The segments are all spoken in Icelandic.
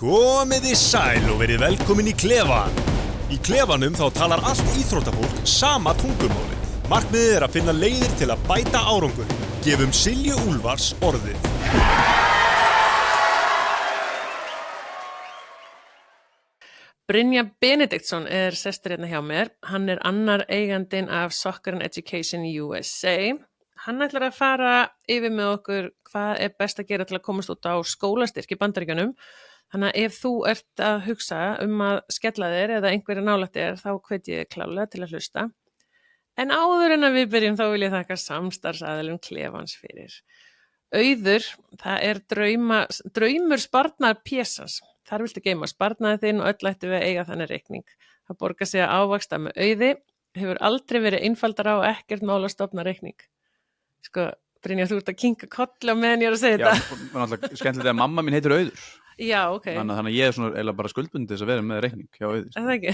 Komiði sæl og verið velkomin í Klefan. Í Klefanum þá talar allt íþróttafólk sama tungumáli. Markmiðið að finna leiðir til að bæta árangur. Gefum Silju Úlfars orðið. Brynja Benediktsson sestur hérna hjá mér. Hann annar eigandinn af Soccer and Education USA. Hann ætlar að fara yfir með okkur hvað best að gera til að komast út á skólastyrk í Bandaríkjunum. Þannig að ef þú ert að hugsa að skella þér eða einhverja nálægt þér, þá hvet ég klálega til að hlusta. En áður en að við byrjum þá vil ég þakka samstarfsaðilum Klefans fyrir. Auður, það draumur sparnaðar pésans. Þar viltu geyma sparnaði þinn og öll ættu við að eiga þannig reikning. Það borgar sig að ávaxta með auði, hefur aldrei verið einfaldara og ekkert mál að stofna reikning. Sko, Brynja, þú ert að kinka kolli á meðan ég að segja þetta. Já, náttúrulega skemmtilegt að mamma mín heitir Auður. Já, ok. Þannig að ég svona eiginlega bara skuldbundið þess að vera með reikning hjá Auður. Það ekki,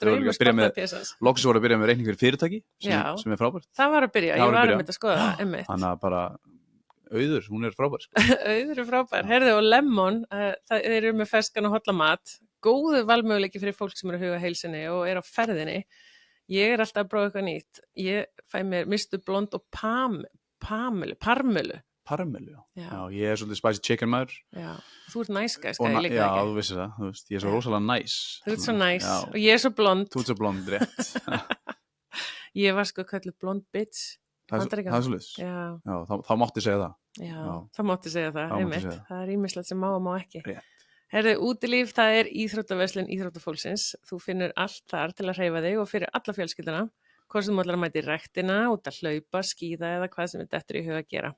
draumur sparnaðar pésans. Loksins voru að byrja með reikning fyrir fyrirtæki sem frábært. Það var að byrja, ég var að skoða það, einmitt. Þannig að bara Auður, hún frábær. Auður frábær. Herðu, og Lemon, þeir eru með ferskan og holla mat. Góðu valmöguleiki fyrir fólk sem eru að huga heilsinni og á ferðinni. Ég alltaf að prófa eitthvað nýtt. Ég fæ mér Mr. Blond og Parmelu. Parmelu, já. Ég svolítið spicy chicken maður. Já, þú ert nice guy, skal ég líka ekki. Já, þú vissir það, þú veist, ég svo rosalega nice. Þú ert svo nice og ég svo blond. Þú ert svo blond, rétt. Ég var kölluð blond bitch. Það svolítið? Já, þá mátti segja það. Já, það mátti segja það, einmitt. Það ýmislegt sem má og má ekki. Rétt. Herðu, útilíf, það íþróttaverslun íþróttafólksins. Þú finnur allt þar til að hreyfa þig og fyrir alla fjölskylduna. Hvort sem þú ætlar að mæta í ræktina, út að hlaupa, skíða eða hvað sem dettur í huga að gera.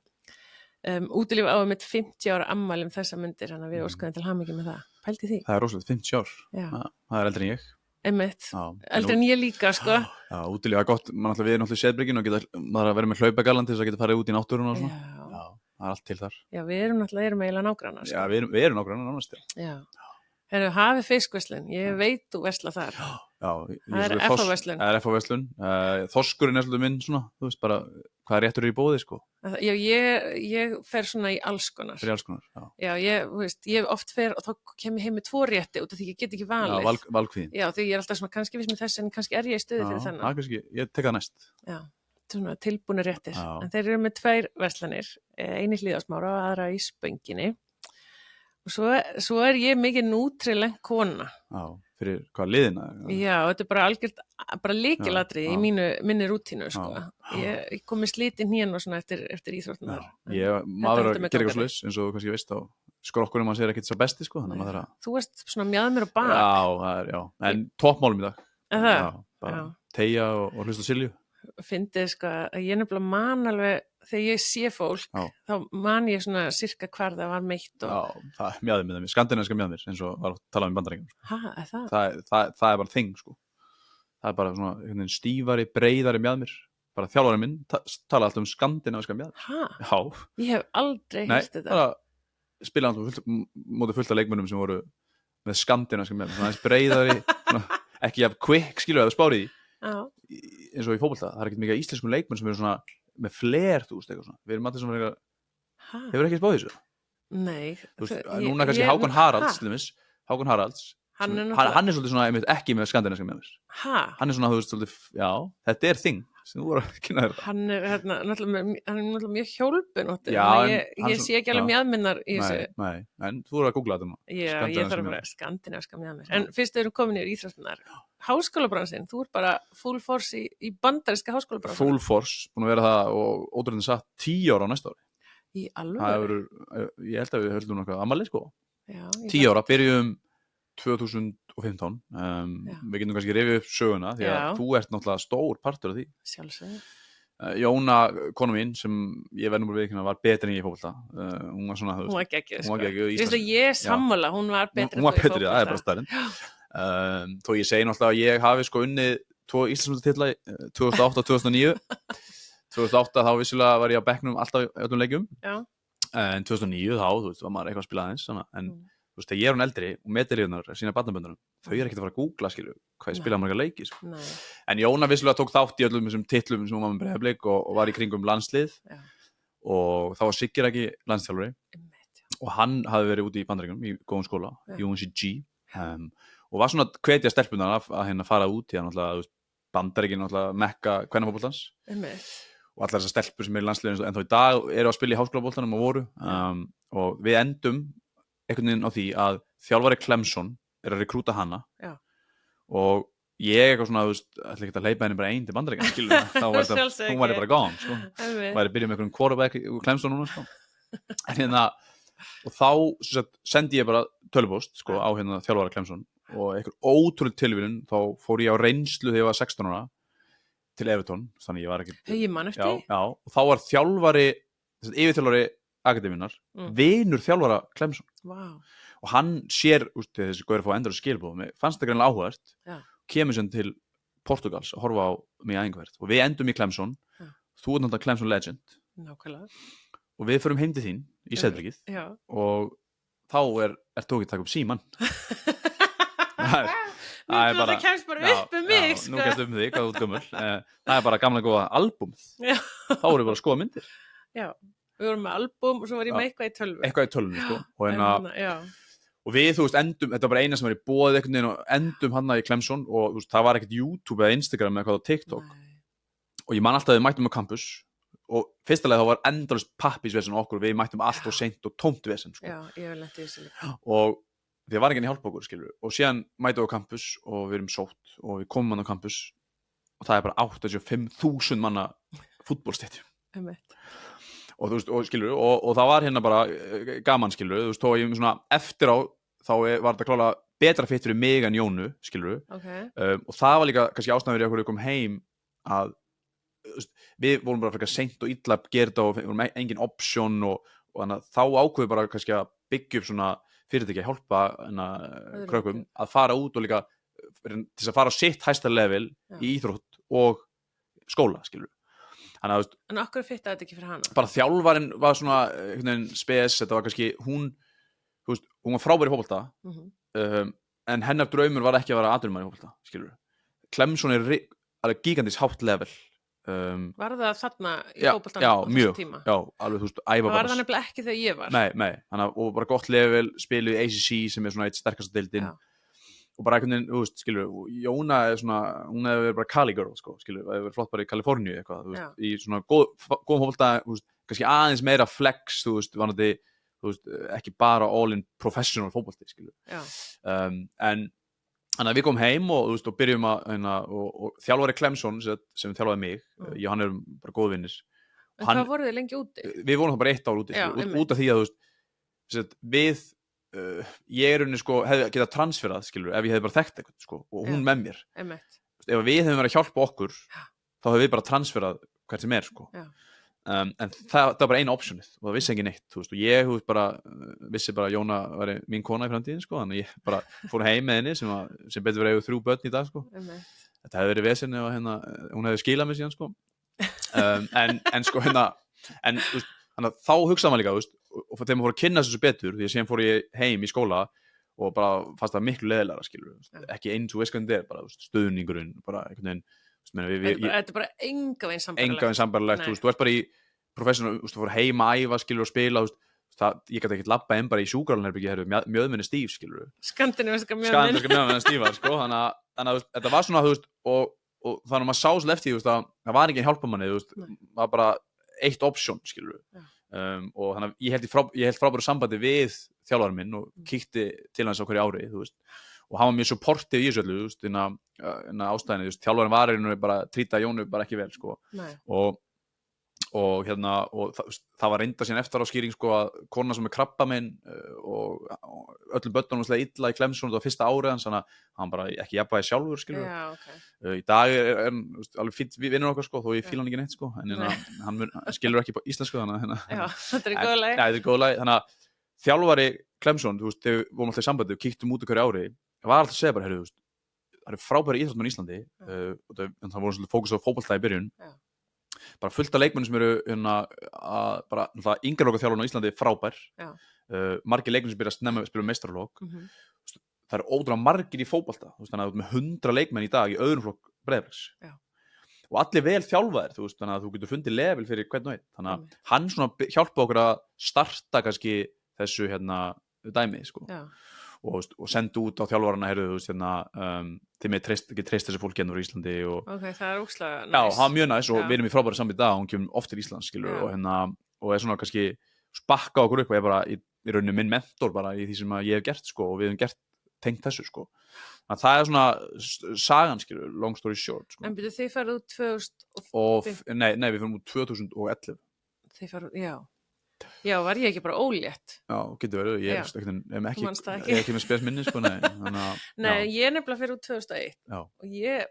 Útilíf á mitt 50 ára afmæli þessa myndir, þannig að við óskuðum til hamingju með það. Pældi því? Það rosalega 50 ár. Já. Það eldri en ég. Einmitt. Eldri en ég líka, sko. Já, útilíf gott. Við náttúrulega í Séðbrygginu og maður að vera með hlaupagallan til þess að geta farið út í náttúruna og svona. Já, það allt til þar. Já, við erum eiginlega nágrannar, sko. Já, við erum nágrannar nánast. Já. Herru, Hafi fiskverslun, ég veit þú versla þar. Já, það FH-verslun. Það FH-verslun. Þorskurinn svolítið minn svona, þú veist bara hvað réttur í bóði, sko. Já, ég fer svona í alls konar. Fyrir alls konar, já. Já, ég oft fer og þá kem ég heim með 2 rétti út af því ég get ekki valið. Já, valkvíðin. Já, því ég alltaf svona kannski viss með þess en kannski ég í stuði fyrir þennan. Já, kannski, ég tek það næst. Já, svona tilbúnir réttir. Já. En þeir eru með 2 verslanir, eini Hlíðarsmára og aðra í Spönginni. Og svo ég mikið nútrileg kona. Já, fyrir hvað liðina? Já, þetta bara lykilatriði í minni rútínu, sko. Ég kom með slitinn hérna og svona eftir íþróttunar. Maður að gera eitthvað svoleiðis, eins og kannski veist á skrokkunum mann segir ekkert svo besti, sko. Þú varst svona mjaðmur og bak. Já, en toppmálum í dag. Já, bara teygja og hlusta á Silju. Fyndið, sko, að ég nefnilega man alveg þegar ég sé fólk, þá man ég svona sirka hvar það var meitt og... Já, það mjaðir með þeim, skandinaviska mjaðir, eins og var að tala um Bandaríkjunum. Sko. Það bara þing, sko. Það bara svona stífari, breiðari mjaðir. Bara þjálfarinn minn tala alltaf um skandinaviska mjaðir. Já. Ég hef aldrei heyrt þetta. Nei, bara spila alltaf móti fullt af leikmönnum sem voru með skandinaviska mjaðir. Svona aðeins breiðari, ekki jafn quick, skilur það spárið í. Eins og í fótbolta, það ekkert mikið íslenskum leikmenn sem eru svona með fler, þú veist, eitthvað svona. Við erum allir svona eitthvað, hefur ekki spáð þessu? Nei. Þú veist, núna kannski Hákon Haralds, til dæmis, Hákon Haralds, hann er svolítið svona, einmitt ekki með skandinaviska með mér. Hann er svona, þú veist, svolítið, já, þetta er þing, sem þú voru að kynna þér. Hann er náttúrulega mjög hjólpun, já, ég sé ekki alveg mjaðminnar í þessu. Nei, en þú voru að googla þetta nú. Já, ég þarf að vera skandinaviska mjaðmir. En fyrst erum komin í íþróttunar. Háskólabransin, þú ert bara full force í bandaríska háskólabransin. Full force, búin að vera það og ótrúlega satt 10 ára á næsta ári. Í alveg? Ég held að við höldum nokkað ammali, sko. Já, 10 ára, byrjum 2015. Við getum kannski rifið upp söguna því að þú ert náttúrulega stór partur af því. Sjálfsögðu. Jóna, konu mín, sem ég verður bara viðkynna, var betri en ég í fótbolta. Hún var svona, hún var geggjuð, sko. Þú veist að ég sammála, hún var betri en þú í fótbolta. Það er bara staðreynd. Þó ég segi náttúrulega að ég hafi sko unnið 2 Íslandsmeistaratitla 2008 og 2009. 2008 þá vissilega var ég á bekknum alltaf í öllum leikjum. En 2009 þá, þú veist, var maður eitthvað að spila aðeins. En þú veist, þegar ég er hún eldri og metirriðunar sína barnaböndunum, þau ekkert að fara að googla, skilju, hvað ég spila marga leiki, sko. En Jóna vissilega tók þátt í öllum þessum titlum sem hún var með Breiðablik og var í kringum landslið. Og þá var Siggi ekki landsþjálfari. og hann hafði verið úti í Bandaríkjunum í góðum skóla, UNCG og var svona hvetja stelpunar að hérna fara út í hann Bandaríkin mekka kvennafótboltans og allar þessar stelpur sem í landsliðinu en þá í dag eru að spila í háskólaboltanum og voru og við endum einhvern veginn á því að þjálfari Clemson að rekrúta hana og ég eitthvað svona, ætla ekki að hleypa henni bara einn til Bandaríkjanna, skilur þá hún væri bara gone, sko væri byrjuð með einhverjum quarterback í Clemson núna, sko en hérna, og þá sendi ég bara tölvupóst, sko, á hérna þjálfara Clemson og einhver ótrúlega tilvíðun, þá fór ég á reynslu þegar ég var 16 ára til Everton, þannig ég var ekki ég man eftir og þá var þjálfari yfirþjálfari akademíunnar vinur þjálfara Clemson og hann sér, þessi gaur að fá endur skilabóð, mér fannst það greinilega áhugavert kemur sem til Portugals að horfa á mig æfingaferð og við endum í Clemson þú náttúrulega Clemson legend nákvæmlega og við förum heim til þín í Seðbrygið og þá tók ég að taka upp símann það kemst bara upp mig sko. Nú kemst upp þig, hvað þú ert gömul það bara gamla góða albúm þá voru við bara að skoða myndir við vorum með albúm og svo var ég með eitthvað í tölvu sko. og við endum, þetta var bara eina sem var í boði einhvern veginn og endum hann í Clemson og það var ekkert YouTube eða Instagram eða eitthvað á TikTok og ég man alltaf að við mættum á campus og fyrstulega þá var endalaust pappísvesen okkur við mættum allt og seint og tómt vesen sko. ég vil lenda í þessu líka og því var enginn í hjálpa okkur, skilur og síðan mætum við á campus og við erum sótt og við komum hann á campus og það bara 85.000 manna fútbolstadium og skilur og það var hérna bara gaman, skilur þó ég svona eftir á þá var þetta klálega betra fitt fyrir mig en Jónu, skilur og það var líka kannski ástæðan fyrir okkur við komum heim að við vorum bara frekar seint og illa að gera þetta og við vorum engin option og þannig að þá ákveðum bara kannski að byggja upp svona fyrirtæki að hjálpa krökkum að fara út og líka til þess að fara á sitt hæsta level í íþrótt og skóla, skilur en okkur fittaði þetta ekki fyrir hana? Bara þjálfarinn var svona spes, þetta var kannski hún var frábær í fótbolta en hennar draumur var ekki að vera atvinnumaður í fótbolta, skilur Clemson alveg gigantis hátt level var það þarna í fótboltanum já, mjög, já, alveg æfa var það nefnilega ekki þegar ég var nei, og bara gott level, spiluð í ACC sem svona eitt sterkasta deildin og bara einhvern veginn, skilur Jóna svona, hún hefur verið bara Cali girl, sko, skilur, hefur verið flott bara í Kaliforníu eitthvað, í svona góðum fótbolta, kannski aðeins meira flex, vanandi, ekki bara all in professional fótbolti, skilur en þannig að við komum heim og byrjum að og þjálfari Clemson sem þjálfaði mig, ég og hann erum bara góð vinnir en hvað voruð þið lengi úti? Við vorum það bara 1 ár úti út af því að við ég hefði getað transferað, skilur, ef ég hefði bara þekkt eitthvað, sko, og hún með mér ef við hefðum verið að hjálpa okkur þá hefði við bara transferað hvert sem sko en það var bara eina optionið og það vissi ekki neitt, og ég bara vissi bara að Jóna var mín kona í framtíðin, sko, þannig að ég bara fór heim með henni sem betur verið 3 börn í dag, sko þetta hefði verið vesen ef hún hefði skilað mig síðan, sko en sko en þannig að þá hugsaði maður líka, og þegar maður fór að kynna þessu betur, því að síðan fór ég heim í skóla og bara fannst það miklu leiðilegra, skilur ekki eins og veist hvernig þetta bara stuðningurinn, bara einhvern veginn þetta er bara enga veginn sambærilegt þú ert bara í professional, þú fór heim að æfa, skilur, og spila ég gæti ekkert labba bara í sjúkrarherbergi mjöðminni stíf, skilur skandinaviska mjöðminni stífar, sko þannig að þetta var svona, og þannig að maður sá svo eftir það var ekki hjálpa manni, það var bara eitt option, skilur og þannig að ég held frábæru sambandi við þjálfarinn minn og kíkti til hans á hverju ári, og hann var mjög supportive í þessu öllu, en ástæðinni, þjálfarinn var bara trýta Jónu bara ekki vel, sko og það var reynda síðan eftir á skýring, sko, að kona sem krabbamein og öllum börnunum slega illa í Clemson, þetta var fyrsta árið hans, þannig að hann bara ekki jafnvægi sjálfur, skilur í dag alveg fínt við vinnum okkar, sko, þó ég fíla hann ekki neitt, sko en hann skilur ekki íslensku, þannig að þetta er góð lagi, þannig að þjálfari Clemson, þegar við vorum alltaf í sambandi og kíktum út hverju ári, var alltaf að segja bara, það eru frábæri íþróttamenn í Íslandi en það voru svolítið fókus á fótbolta í byrjun bara fullt af leikmennum sem eru bara yngri okkar þjálfarinn á Íslandi frábær margir leikmenn sem byrja að snemma að spila meistaraflokk það eru ótrúlega margir í fótbolta þannig að með 100 leikmenn í dag í öðrum flokk Breiðabliks og allir vel þjálfaðir þannig að þú getur fundið level fyrir hvern og einn þannig að hann svona hjálpa okkur að starta kannski þessu dæmi sko. Og sendi út á þjálfarana þið með ekki treyst þessu fólki úr Íslandi ok, það ógeðslega já, það var mjög næs og við erum í frábæri sambandi í dag, hún kemur oft til Íslands skilur, og svona kannski spakka okkur upp og bara í rauninni minn mentor bara í því sem ég hef gert sko, og við hefum gert tengt þessu sko. Þannig að það svona sagan skilur, long story short sko. En byrju þið farið út 2005? Nei, við fórum út 2011 Þið farið, já, var ég ekki bara ólétt? Já, getur verið, ég er ekki með spes minni sko, Nei, ég nefnilega fyrir út 2001 og ég,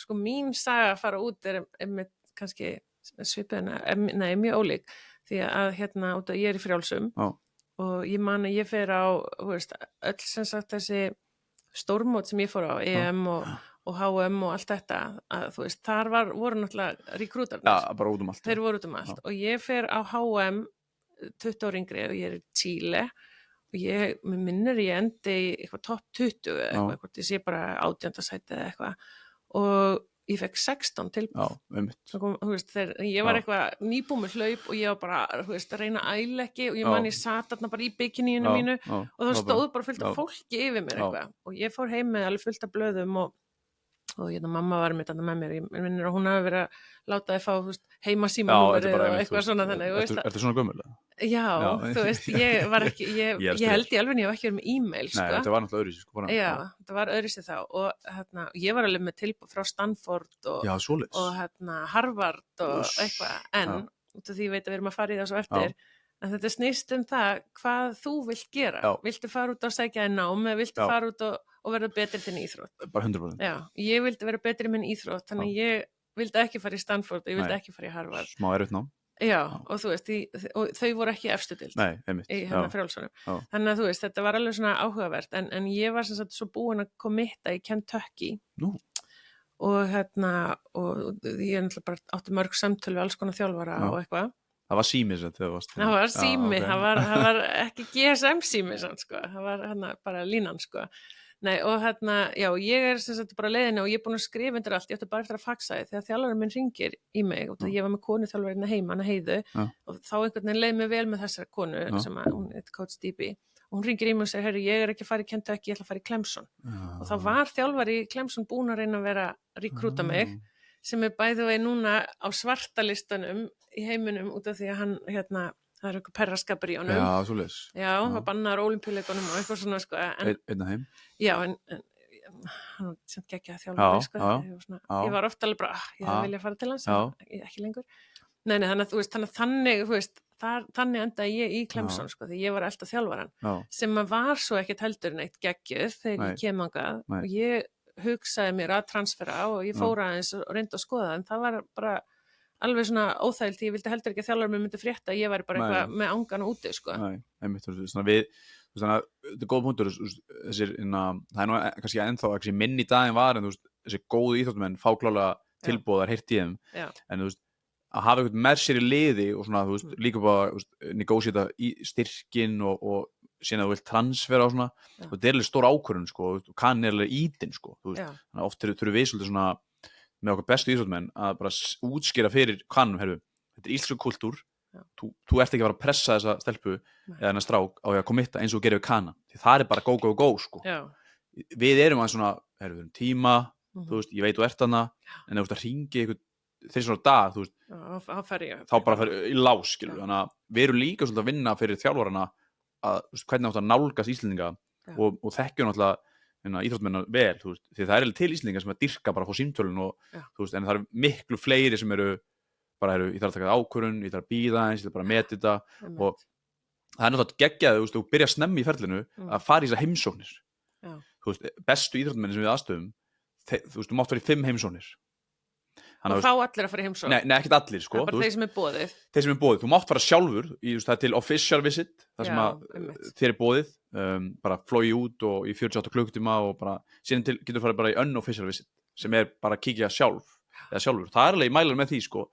sko mín saga að fara út með kannski svipaðina, nei, mjög ólík því að út að ég er í frjálsum og ég man að ég fer á öll sem sagt þessi stórmót sem ég fór á EM og HM og allt þetta að þar voru náttúrulega rekrútarnir bara út allt þeir voru út allt og ég fer á HM 20 ára yngri og ég er í Chile og mér minnir ég endi í eitthvað topp 20 eða eitthvað, ég sé bara 18. sæti eða eitthvað og ég fekk 16 tilboð. Ég var eitthvað nýbúið með hlaup og ég var bara að reyna að æla ekki og ég man ég sat þarna bara í bikiníinu mínu og það stóð bara fullt af fólki yfir mér eitthvað og ég fór heim með alveg fullt af blöðum og mamma var með mér, ég minnir að hún hafi verið að láta þið fá heima símanúmerið og eitthvað svona þannig. Ertu svona gömul? Já, ég var ekki, ég held í alveg ég hef ekki verið með e-mail sko. Nei, þetta var náttúrulega öðruvísi sko. Já, þetta var öðruvísi þá og ég var alveg með tilboð frá Stanford og Harvard og eitthvað en út af því ég veit að við erum að fara í það svo eftir en þetta snýst það hvað þú vilt gera viltu fara út á sækja í nám eða viltu fara út og verða betri þinn íþrótt bara 100%. Já, ég vildi vera betri minn íþrótt þannig ég vildi ekki fara í Stanford og ég vildi ekki fara í Harvard smá erfitt nám já, og og þau voru ekki efstu dild í frjálsunum þannig að þetta var alveg svona áhugavert en ég var sem sagt svo búin að kommitta í Kentucky og og ég náttúrulega bara átti mörg samtöl við alls konar þjálfara og eitthvað Það var sími sem þau varst. Það var sími, það var ekki GSM sími samt sko, það var bara línan sko. Nei og já, ég er sem sagt bara leiðinni og ég er búin að skrifa undir allt, ég ætti bara eftir að faxa því þegar þjálfarinn minn hringir í mig og ég var með konu þjálfarinn heima, hana Heiðu og þá einhvern veginn leið mér vel með þessari konu sem hún er Coach DB og hún hringir í mig og segir, herru, ég er ekki að fara í Kentucky, ég ætla að fara í Clemson og þá var þjálfari í Clemson búin að reyna að vera rekrúta mig sem er bæði vegi núna á svartalistanum í heiminum út af því að hann, það er eitthvað perraskapur í honum. Já, svoleiðis. Já, hann bannaður ólympíuleikunum og eitthvað svona, sko. Einn af þeim. Já, en hann sem geggjaði þjálfari, sko. Ég var ofta alveg bara, ég vilja fara til hans, ekki lengur. Nei, þannig endaði ég í Clemson, sko, því ég var alltaf þjálfaran, sem var svo ekkert heldur neitt geggjuð þegar ég kem þangað og ég hugsaði mér að transfera og ég fór aðeins og reyndi að skoða en það var bara alveg svona óþægilt ég vildi heldur ekki að þjálfarinn myndi frétta ég væri bara eitthvað með angana úti sko. Nei, einmitt, þannig að þetta er góð punktur þessir, það er nú kannski ennþá minn í daginn var en þessi góðu íþróttamenn fá klálega tilboðar heyrt í þeim en að hafa eitthvað með sér í liði og svona, líka bara negósita í styrkin og síðan að þú vilt transfera á svona og þetta er alveg stór ákvörðun sko, og kann er alveg ítinn sko, þannig að oft þurfum við svolítið svona með okkar bestu íþróttamenn að bara útskýra fyrir kannum, þetta er íslenskur kultúr, þú ert ekki að fara að pressa þessa stelpu eða þennan strák á að kommitta eins og gerir við kana, því það er bara go sko, við erum aðeins svona, við erum tíma, þú veist, ég veit þú ert hana, en ef þú ert að hringi eitthvað þeir svona dag, þú veist, þá bara fer í lás, skilur, þannig að við erum líka svolítið að vinna fyrir þjálfarana að hvernig átt að nálgast Íslendinga og þekkjum náttúrulega íþróttamenn vel, þú veist, því það er til Íslendinga sem að dyrka bara að fá símtölun og þú veist, en það eru miklu fleiri sem eru bara, ég þarf að taka ákvörðun, ég þarf að bíða eins, ég þarf bara að meta þetta og það er náttúrulega geggjað, þú veist, þú byrja að snemma í ferlinu að fara í þessar heimsóknir þú veist, bestu íþróttamenn sem við aðstöðum þú veist, þú mátt vera í 5 heimsóknir og þá allir að fara í heimsókn? Nei, ekkert allir sko. Það er bara þeir sem er boðið? Þeir sem er boðið, þú mátt fara sjálfur það er til official visit þar sem að þér er boðið bara flói út og í 48 klukkutíma og bara, síðan getur farið bara í unofficial visit sem er bara að kíkja sjálfur, það er alveg í mælar með því sko,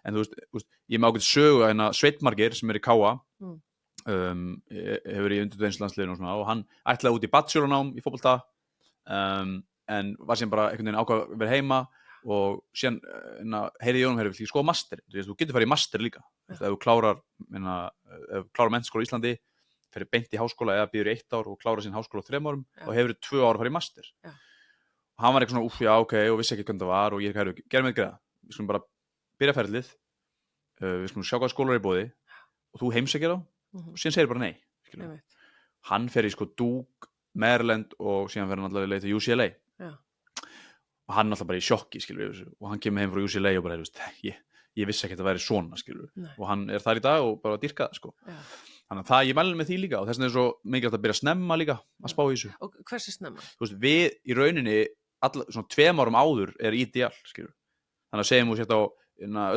en þú veist, ég með ákveð sögu að Sveitmargir sem er í Káa hefur í undirdeinslandsliðinu og svona og hann ætlaði út í bachelornám í fótbolta en var síðan bara einhvern veginn ákvað að vera heima og síðan heyrði ég honum vill ég skoða master, þú getur farið í master líka ef þú klárar menntaskóla í Íslandi fyrir beint í háskóla eða býður 1 ár og klára sín háskóla á 3 árum Já. og hefur 2 ár að fara í master Já. og hann var eitthvað svona, já, ok, og vissi ekki hvernig það var og ég gerði mig greiða, við skulum bara byrja ferlið, við skulum sjá hvað skólar er í boði og þú heimsækir þá og síðan segir bara nei, hann fer í sko Duke, Maryland og síðan fer hann alltaf leið til UCLA Já. og hann alltaf bara í sjokki, og hann kemur heim frá UCLA og bara, ég vissi ekki að það væri svona, og hann er þar í dag og bara dýrka það, sko. Þannig að ég mæli með því líka og þess vegna er svo mikilvægt að byrja að snemma líka að spá í þessu. Og hversu snemma? Þú veist, við í rauninni svona 2 árum áður er ideal, þannig að segjum þú sért á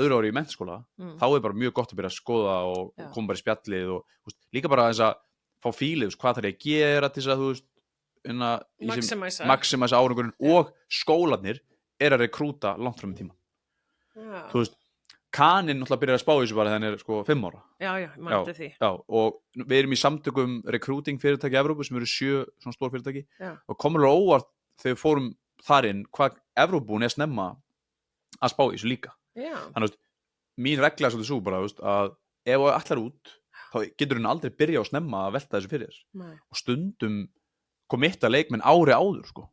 öðru ári í menntaskóla, þá er bara mjög gott að byrja að skoða og koma bara í spjallið og veist, líka bara þess að fá fílið, hvað þarf ég að gera til þess að þú veist maximæsa árangurinn og skólanir er að rekrúta langt fram í tíma. Þú veist, kaninn náttúrulega byrjar að spá þessu bara þannig er sko 5 ára. Já, mætti því. Já, og við erum í samtökum recruiting fyrirtæki í Evrópu sem eru 7 svona stór fyrirtæki og komur alveg óvart þegar við fórum þar inn hvað Evrópubúin er snemma að spá þessu líka. Þannig að mín regla er svolítið svo bara að ef þú ætlar út þá getur hún aldrei byrja á snemma að velta þessu fyrir þér og stundum komitta leikmenn ári áður sko.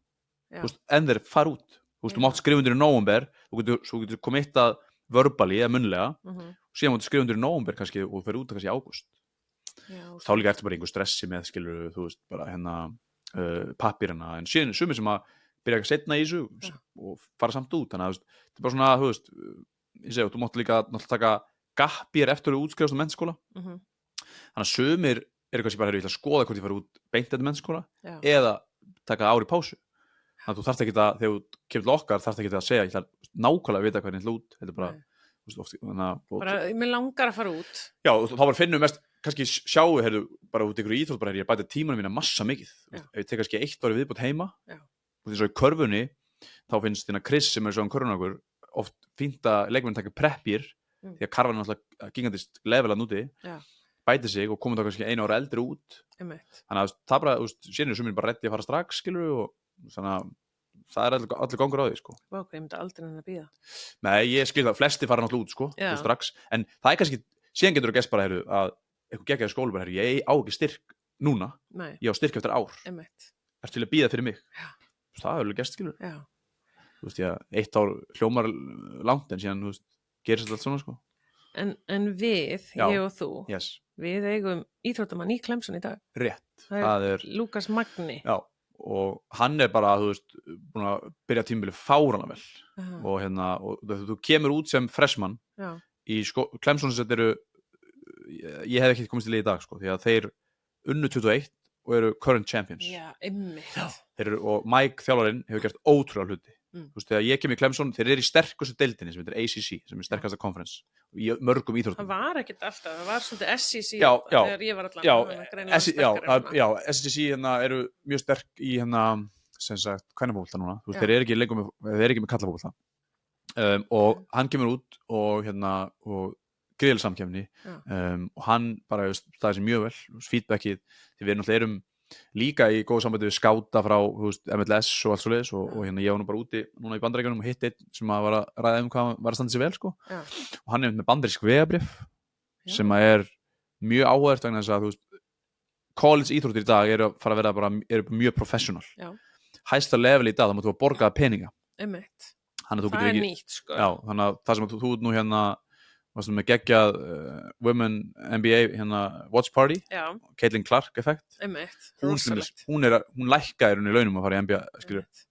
Veist, en þeir fara út þú mátt skrifa undir í nóvember þú getur komittað verbally eða munnlega og síðan máttu skrifa undir í nóvember kannski og fer út kannski í ágúst þá líka eftir bara einhver stressi með skilur þú veist bara pappírana en síðan sumir sem að byrja að setna í þessu og fara samt út þannig að þetta er bara svona þú veist ég segi þú mátt líka taka gappir eftir að útskrifast á menntaskóla þannig að sumir kannski bara ég ætla að skoða hvort ég fara út beint eftir menntaskóla eða taka ári pásu þannig að þú þarft ekki að þegar þú kemur til okkar þarft ekki að segja ég ætla nákvæmlega að vita hvernig ég ætla út þetta er bara bara mér langar að fara út já þá bara finnum við mest kannski sjáu bara út ykkur í íþrótt bara ég bæti tímanum mína massa mikið ef ég tek kannski 1 ári viðbútt heima og því svo í körfunni þá finnst Chris sem svo körfunagur oft fínt að leikmenn taka preppir því að karvan er náttúrulega gigantist level að núti bæti sig og komið þá kannski 1 ára eldri út þannig að það bara síðan er sumir bara reddi að fara strax skilur og þannig að það er allir gangur á því sko. Vá, ég myndi aldrei að bíða. Nei, ég skil það, flesti fara náttúrulega út sko, strax, en það er kannski, síðan getur þú gæst bara að eitthvað geggjaði skólu bara, ég á ekki styrk núna, ég á styrk eftir ár. Er til að bíða fyrir mig. Það er alveg gæst skilur. Þú veist, 1 ár hljómar langt en síðan, þú veist, gerist allt svona sko. En við, ég og þú, við eigum íþróttamann í Clemson í dag. Rétt. Það er Lukas Magni. Já. Og hann er bara, þú veist, búin að byrja tímabili fárana vel og þú kemur út sem freshman í Clemson sem þetta ég hef ekki komist til í dag sko, því að þeir unnu 21 og eru current champions og Mike þjálfarinn hefur gert ótrúlega hluti þú veist, þegar ég kem í Clemson, þeir eru í sterkustu deildinni sem heitir ACC, sem er sterkasta conference í mörgum íþróttum. Það var ekkert alltaf, það var svolítið SEC þegar ég var allan SEC eru mjög sterk í sem sagt, kvennafótbolta núna þú veist, þeir eru ekki með karlafótbolta og hann kemur út og gríðileg samkeppni og hann bara staði sig mjög vel, feedbackið því við náttúrulega erum líka í góð sambandi við skáta frá MLS og allt svoleiðis og ég var nú bara úti núna í Bandaríkjunum og hitt einn sem að var að ræða hvað var að standa sig vel sko og hann er með bandarísk vegabréf sem að er mjög áhugavert vegna þess að þú veist college íþróttir í dag eru að fara að vera bara mjög professional hæsta level í dag þá máttu að borga peninga það er nýtt sko þannig að það sem þú nú varst með geggjað Women NBA Watch Party Caitlin Clark effekt hún lækkaði í launum að fara í NBA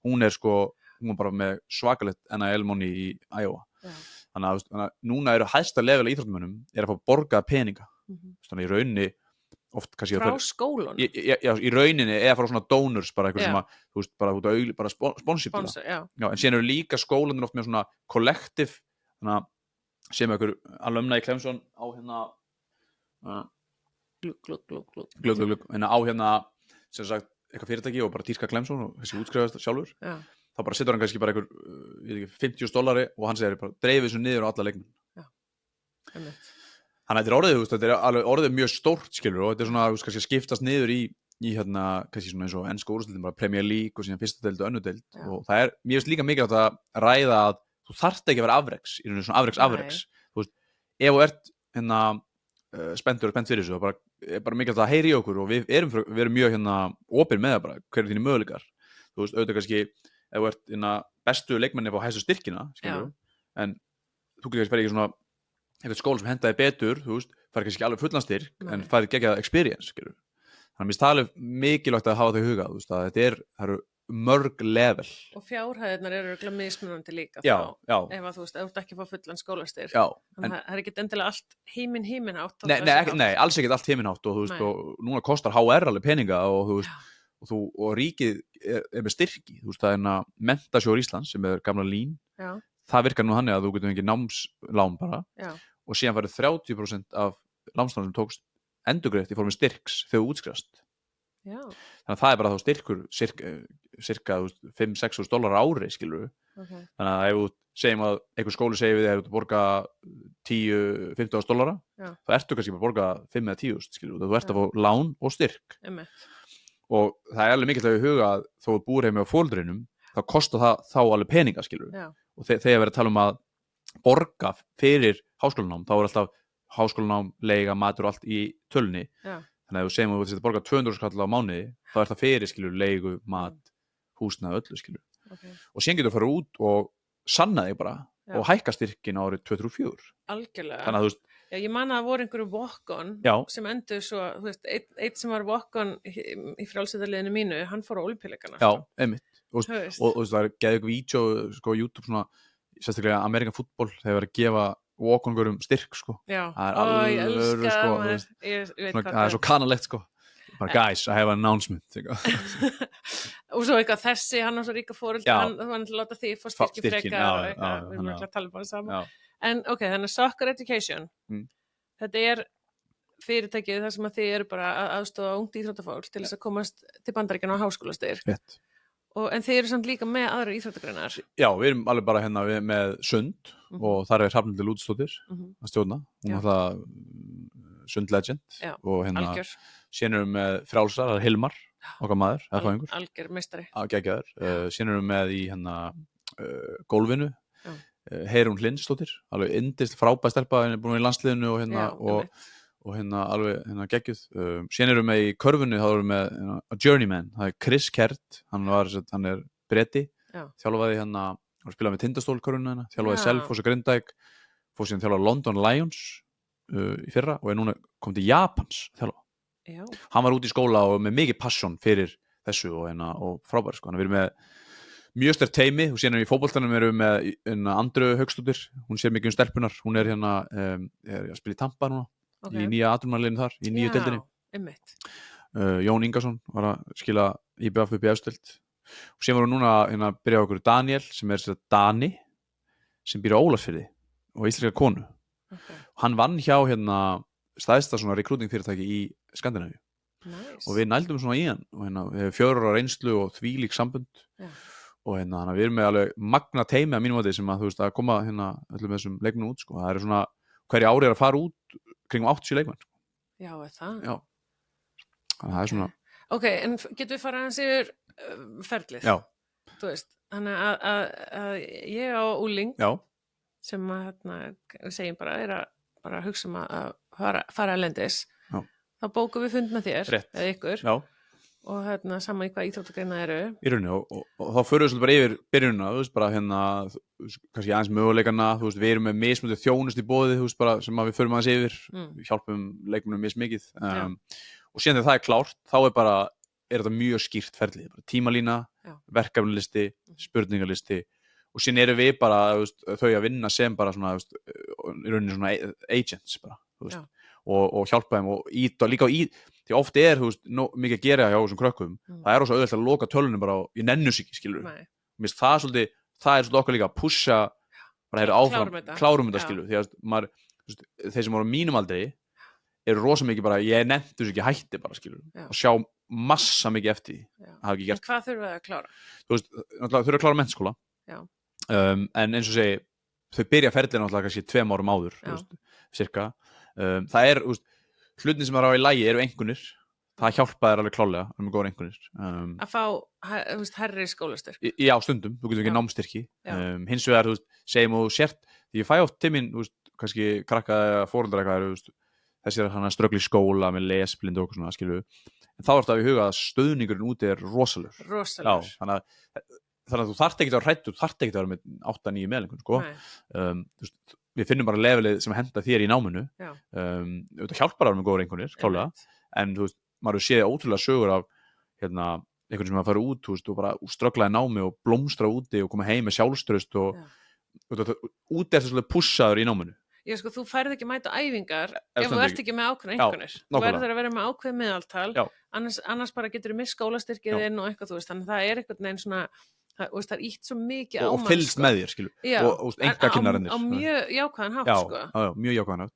hún var bara með svakalegt NIL money í Iowa þannig að núna eru hæsta level íþróttumönnum er að fá borgað peninga þannig í rauninni oft kannski frá skólunum í rauninni eða frá svona donors bara eitthvað sem að þú veist bara sponsorship en síðan eru líka skólanir oft með svona collective þannig að sem einhver alumna í Clemson á glugg á sem sagt eitthvað fyrirtæki og bara dýrka Clemson og þessi útskrifast sjálfur þá bara setur hann kannski bara einhver $50 og hann segir bara dreifið þessu niður á alla leikmenn þannig að þetta er orðið mjög stórt skilur og þetta er svona kannski skiptast niður í kannski svona eins og ensku úrvalsdeildin bara Premier League og síðan fyrsta deild og önnur deild og það er mér finnst líka mikilvægt að ræða að þú þarft ekki að vera afreks í rauninu svona afreks þú veist, ef þú ert spennt fyrir þessu og bara mikilvægt að heyri í okkur og við erum mjög opin með það bara, hver eru þínu möguleikar þú veist, auðvitað kannski ef þú ert bestu leikmenni fá hæstu styrkina skilur, en þú getur kannski ekki svona eitthvað skóla sem hendaði betur þú veist, fær kannski ekki alveg fullan styrk en fær geggjað experience skilur. Þannig að mér finnst það mikilvægt að hafa það í huga þú veist, að það eru mörg level og fjárhæðirnar eru örugglega mismunandi líka já. Ef þú veist, ef þú ert ekki að fá fullan skólastyrk en það er ekki endilega allt himinhátt nei, alls ekki allt himinhátt og þú veist, og núna kostar HR alveg peninga og þú veist og ríkið með styrki þú veist, það Mentasjóður Íslands sem gamla LÍN það virkar nú þannig að þú getur ekki námslán bara og síðan farið 30% af lánslánum sem tókst endurgreitt í formi styrks þegar þú útskrifast þannig að það bara þá styrkur cirka $5-6 ári skilur þannig að ef þú segjum að einhver skóli segir við þér að þú borga $10-15 þá ertu kannski bara að borga 5 eða 10 skilur þú ert að fá lán og styrk og það er alveg mikilvægt að við huga að þó þú búir heima á foreldrinum þá kostar það þá alveg peninga skilur og þegar við erum að tala að borga fyrir háskólanám þá alltaf háskólanám, leiga, matur og allt í tölunni þannig að þú segjum að þú borga $200 á mánuði þá er það fyrir skilur leigu, mat, húsnæði öllu skilur og síðan getur þú að fara út og sanna þig bara og hækka styrkin árið 2004 algjörlega þannig að þú veist ég man að það voru einhverju walk-on sem endur svo, þú veist, einn sem var walk-on í frjálsættarliðinu mínu, hann fór á Ólympíuleikana einmitt og það er geðið ykkur vídeo sko YouTube svona, sérstaklega American Football þegar verið að gefa walk-on-gurum styrk sko það er alveg sko það er svo kanalegt sko bara guys, I have an announcement og svo eitthvað þessi hann á svo ríka fóröld hann var að láta því fá styrki frekar og eitthvað, við erum ekki að tala bara saman en ok, þannig Soccer Education þetta fyrirtækið þar sem að þið eru bara að aðstoða ungt íþróttafólk til þess að komast til Bandaríkjanna á háskólastig en þið eru samt líka með aðra íþróttagreinar já, við erum alveg bara með sund og þar er Hrafnhildur Lúðsdóttir að stjórna, hún er það sundlegend og síðan erum við með frjálsar, það er Hilmar okkar maður, algjör meistari síðan erum við með í gólfinu Heyrún Hlindsdóttir, alveg yndist frábær stelpa, henni er búin í landsliðinu og alveg geggjuð síðan erum við með í körfunni þá erum við með journeyman, það er Chris Kert hann er Breti þjálfaði spilaði með Tindastól körfunni þjálfaði Selfoss og Grindavík fór síðan þjálfaði London Lions í fyrra og er núna komið til Japans þjálfa hann var út í skóla og með mikið passion fyrir þessu og frábær sko, við erum með mjög sterkt teymi og síðan í fótboltanum erum við með Andru Hauksdóttir, hún sér mikið stelpunar hún er að spila í Tampa núna í nýja atvinnumannsliðinu þar, í nýju deildinni Jón Ingarsson var að skila IBF upp í efstild og síðan voru núna að byrja okkur Daniel sem er Dani sem býr á Ólafsfirði og íslenska konu hann vann hjá stæðsta svona recruiting fyrirtæki í Skandinavíu og við nældum svona í hann og við hefum 4 ára reynslu og þvílík sambönd og við erum með alveg magna teymi að mínum átti sem að þú veist að koma öllum þessum leikmennum út sko, það eru svona hverju ári að fara út kringum 80 leikmenn já, það þannig að það er svona ok, en getum við fara aðeins yfir ferlið þú veist, þannig að ég á úling sem að við segjum bara er að hugsa að fara erlendis þá bókum við fund með þér eða ykkur og saman í hvað íþróttagreina eru í rauninni og þá förum við svolítið bara yfir byrjunina þú veist bara kannski aðeins möguleikana þú veist við erum með mismunandi þjónust í boði þú veist bara sem að við förum aðeins yfir við hjálpum leikmennum mismikið og síðan þegar það er klárt þá er þetta mjög skýrt ferlið bara tímalína, verkefnalisti spurningalisti og síðan erum við bara þau að vinna sem bara svona í rauninni svona agents bara og hjálpa þeim og líka því oft er mikið að gera hjá þessum krökkum það er ósað auðvitað að loka tölunum bara í nennusíki skilur mér finnst það svolítið okkar líka að pusha bara áfram, klárum þetta skilur því að þeir sem voru á mínum aldri eru rosa mikið bara ég nefndi þessu ekki hætti bara skilur og sjá massa mikið eftir en hvað þurfa það að klára? Þú veist, þau eru að klára mennskóla en eins og segi þau byrja ferlið náttúrulega kannski 2 árum áður cirka það er hlutin sem er á í lagi eru einkunnir það hjálpa þér alveg klálega með góðar einkunnir að fá herri skólastyrk já stundum, þú getur ekki námstyrki hins vegar segjum þú sért því ég fæ oft til mín kannski krakka eða foreldrar eitthvað þessi er hann að ströggla í skóla með lesblind og svona, skilur en þá er þetta að við huga að stöðningurinn úti er rosalegur. Já, þannig að þú þarft ekki að vera hrædd, þú þarft ekki að vera með 8-9 meðlengun, sko. Við finnum bara levelið sem henda þér í náminu. Þetta hjálpar að vera með góðar einhvernir, klálega, en þú veist, maður séð ótrúlega sögur af einhvern sem að fara út, þú veist, og bara ströggla í námi og blómstra úti og koma heim með sjálfstraust og úti er þetta pussaður í náminu. Já, sko, þú færð ekki mæta æfingar ef þú ert ekki með ákveðna einhvernir. Þú verður að vera með ákveð meðaltal, annars bara getur þú mist skólastyrkið inn og eitthvað, þú veist, þannig að það er einhvern veginn svona, það er ítt svo mikið á mann. Og fylgst með þér, skilur, og engakynnarannir. Á mjög jákvæðan hátt, sko. Já, mjög jákvæðan hátt.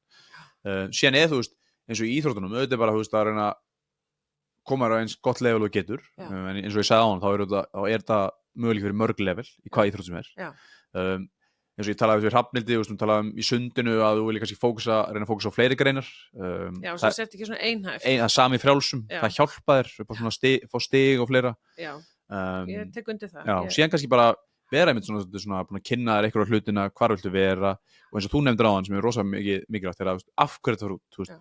Síðan þú veist, eins og í íþróttunum, auðvitað bara, þú veist, að reyna að koma á eins gott level og getur, en eins og ég sagði á hann, þá er þetta möguleik fyrir mörg level í hvað íþrótt sem er. Eins og ég talaði við Hrafnhildi og talaði í sundinu að þú vilja kannski reyna að fókusa á fleiri greinar. Já, svo sért ekki svona einhæft. Það sami frjálsum, það hjálpa þér upp á svona fá stig og fleira. Já, ég tek undir það. Já, síðan kannski bara vera einmitt svona búin að kynna þér einhverja hlutina, hvar viltu vera og eins og þú nefndir áðan sem er rosa mikilvægt er að af hverju þetta fara út, þú veist.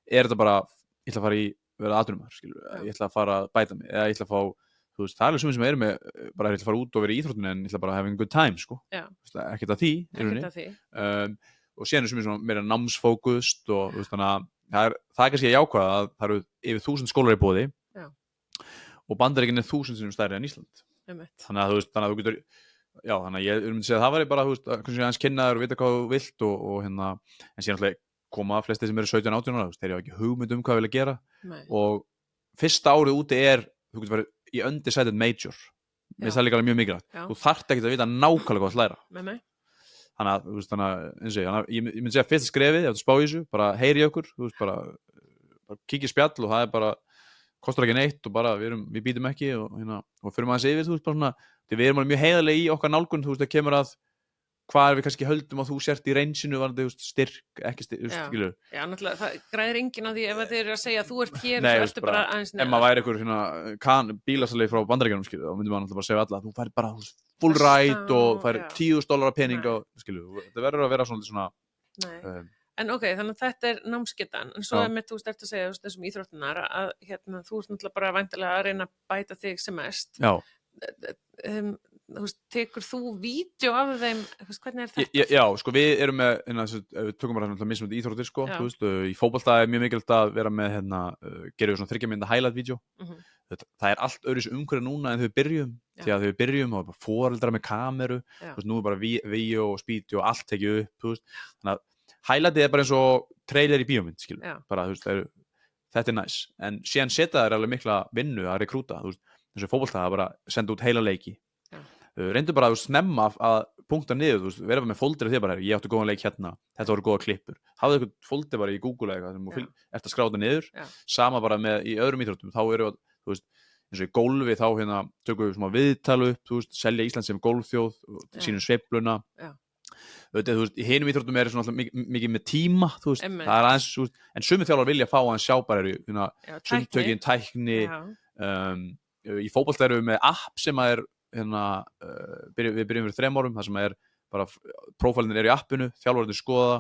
Er þetta bara, ég ætla að fara í vera atvinnumaður, skilur, ég ætla að fara að bæta mig eða ég ætla að fá þú veist, það er alveg sem eru með bara ég ætla að fara út og vera í íþróttunni en ég ætla bara að hafa good time, sko. Ekkert að því, og síðan sem svona meira námsfókust og þú veist, þannig að það er kannski að jákvæða að það eru yfir 1000 skólar í boði og Bandaríkin er 1000 sinnum stærri en Ísland. Þannig að þú getur þannig að ég myndi segja að það væri bara, þú veist, kannski aðeins kynna þér og vita hvað þú vilt og en síðan alltaf koma flesti sem eru 17-18 ára, þeir eru ekki hugmynd hvað vilja gera og fyrsta árið úti þú getur verið í undecided major. Mér finnst það líka mjög mikilvægt. Þú þarft ekki að vita nákvæmlega hvað þú læra. Þannig að, þú veist, ég myndi segja fyrsta skrefið, ef þú spá í þessu, bara heyri okkur, þú veist, bara kíkja spjall og það er bara, kostar ekki neitt og bara við býtum ekki og fyrir maður yfir, þú veist, bara svona, við erum mjög heiðarlega í okkar nálgun, þú veist, það kemur að hvað við kannski höldum að þú sért í reynsinu varandi, þú veist, styrk, ekki styrk, skilur. Já, náttúrulega, það græðir enginn á því ef þið eru að segja að þú ert hér og þú ertu bara aðeins neðar. Ef maður væri einhver bílasalegi frá Bandaríkjunum, skilur, þá myndi maður náttúrulega bara segja alla að þú færi bara full ride og færi $10,000 pening og, skilur, þetta verður að vera svona. En ok, þannig að þetta er námsgetan, en svo þú ert að segja þessum íþróttunar að þú ert náttúrulega bara væntanlega að reyna að bæta þig sem mest. Já. Þú veist, tekur þú vídeo af þeim, hvernig er þetta? Já, sko, við erum með, við tökum bara mismunandi íþróttir, sko, þú veist, í fótbolta er mjög mikilvægt að vera með, gerum við svona 3 mínútna highlight-vídeó. Það er allt öðruvísi umhverfi núna en þegar við byrjum, því að þegar við byrjum, þá er bara foreldrar með kameru, þú veist, nú er bara vídeo og spídeo og allt tekið upp, þú veist, þannig að highlightið er bara eins og trailer í bíómynd, skilur, bara, þú veist, þetta er næs, en síðan setja þær alveg mikla vinnu að rekrúta, þú veist, eins og fótbolta að bara senda út heila leiki. Reyndu bara að snemma að punkta niður, þú veist, vera með folder þér bara, ég átti góðan leik hérna, þetta voru góða klippur. Hafðu eitthvað folder bara í Google eða eitthvað, eftir að skráta niður, sama bara með í öðrum íþróttum, þá eru, þú veist, eins og í golfi, þá tökum við svona viðtalu upp, þú veist, selja Ísland sem golfþjóð, sínum sveifluna. Þú veist, í hinum íþróttum er svona mikið með tíma, þú veist, það er aðeins, þú veist, en sumir þjálfar vilja fá að sjá bara sundtökin, tækni, í fótbolta erum við með app sem að við byrjum fyrir 3 árum, það sem er bara prófælinir eru í appinu, þjálfarnir skoða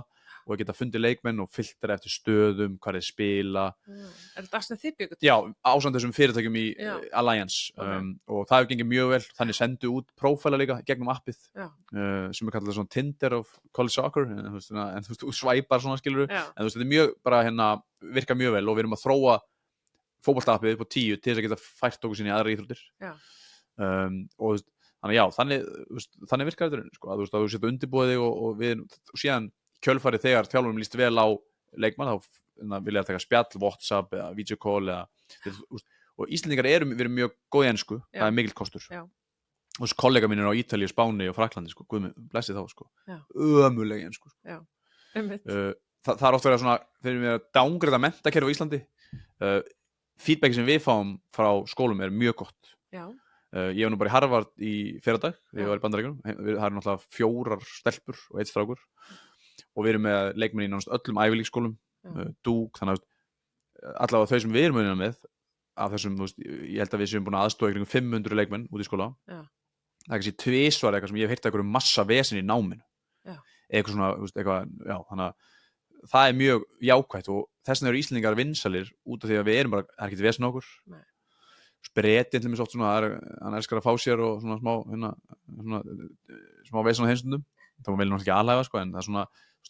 og geta fundið leikmenn og filtera eftir stöðum, hvað þeir spila. Er þetta sem þið byggt? Já, ásamt þessum fyrirtækjum í Alliance og það hefur gengið mjög vel, þannig sendu út prófæla líka gegnum appið sem er kallað svona Tinder of college soccer en þú veist, þú svæpar svona skilur en þú veist, þetta er mjög bara virka mjög vel og við erum að þróa fótbolta-appið upp á 10 til þess að geta fært okkur sinni í aðra íþróttir. Og þannig já, þannig virkar þetta sko, að þú setja undirbúið þig og síðan kjölfarið þegar þjálfurum líst vel á leikmann þá vilja taka spjall, WhatsApp eða videocall og Íslendingar við erum mjög góð í ensku, það er mikill kostur og þessu kollega mínir á Ítalíu, Spáni og Fraklandi sko, guð mig blessi þá sko ömuleg ensku sko. Það er oft verið svona þegar við erum að dángreita menntakerfi á Íslandi feedbacki sem við fáum frá skólum er mjög gott. Ég var nú bara í Harvard í fyrradag þegar ég var í Bandaríkjunum, það eru náttúrulega 4 stelpur og 1 strákur og við erum með leikmenn í nánast öllum Ivy League skólum, Duke, þannig að allavega þau sem við erum með af þessum, ég held að við séum búin að aðstoða ykkur 500 leikmenn út í skóla það er kannski 2 svar eitthvað sem ég hef heyrt eitthvað massa vesen í náminu eitthvað svona, eitthvað, já, þannig að það mjög jákvætt og þess vegna eru Íslendingar vinsælir út af því að við erum bara, það ekkert vesen á okkur. Nei. Bretinn til mér oft svona, hann elskar að fá sér og svona smá vesen á heimstundum. Það má vel náttúrulega ekki aðlæga, sko, en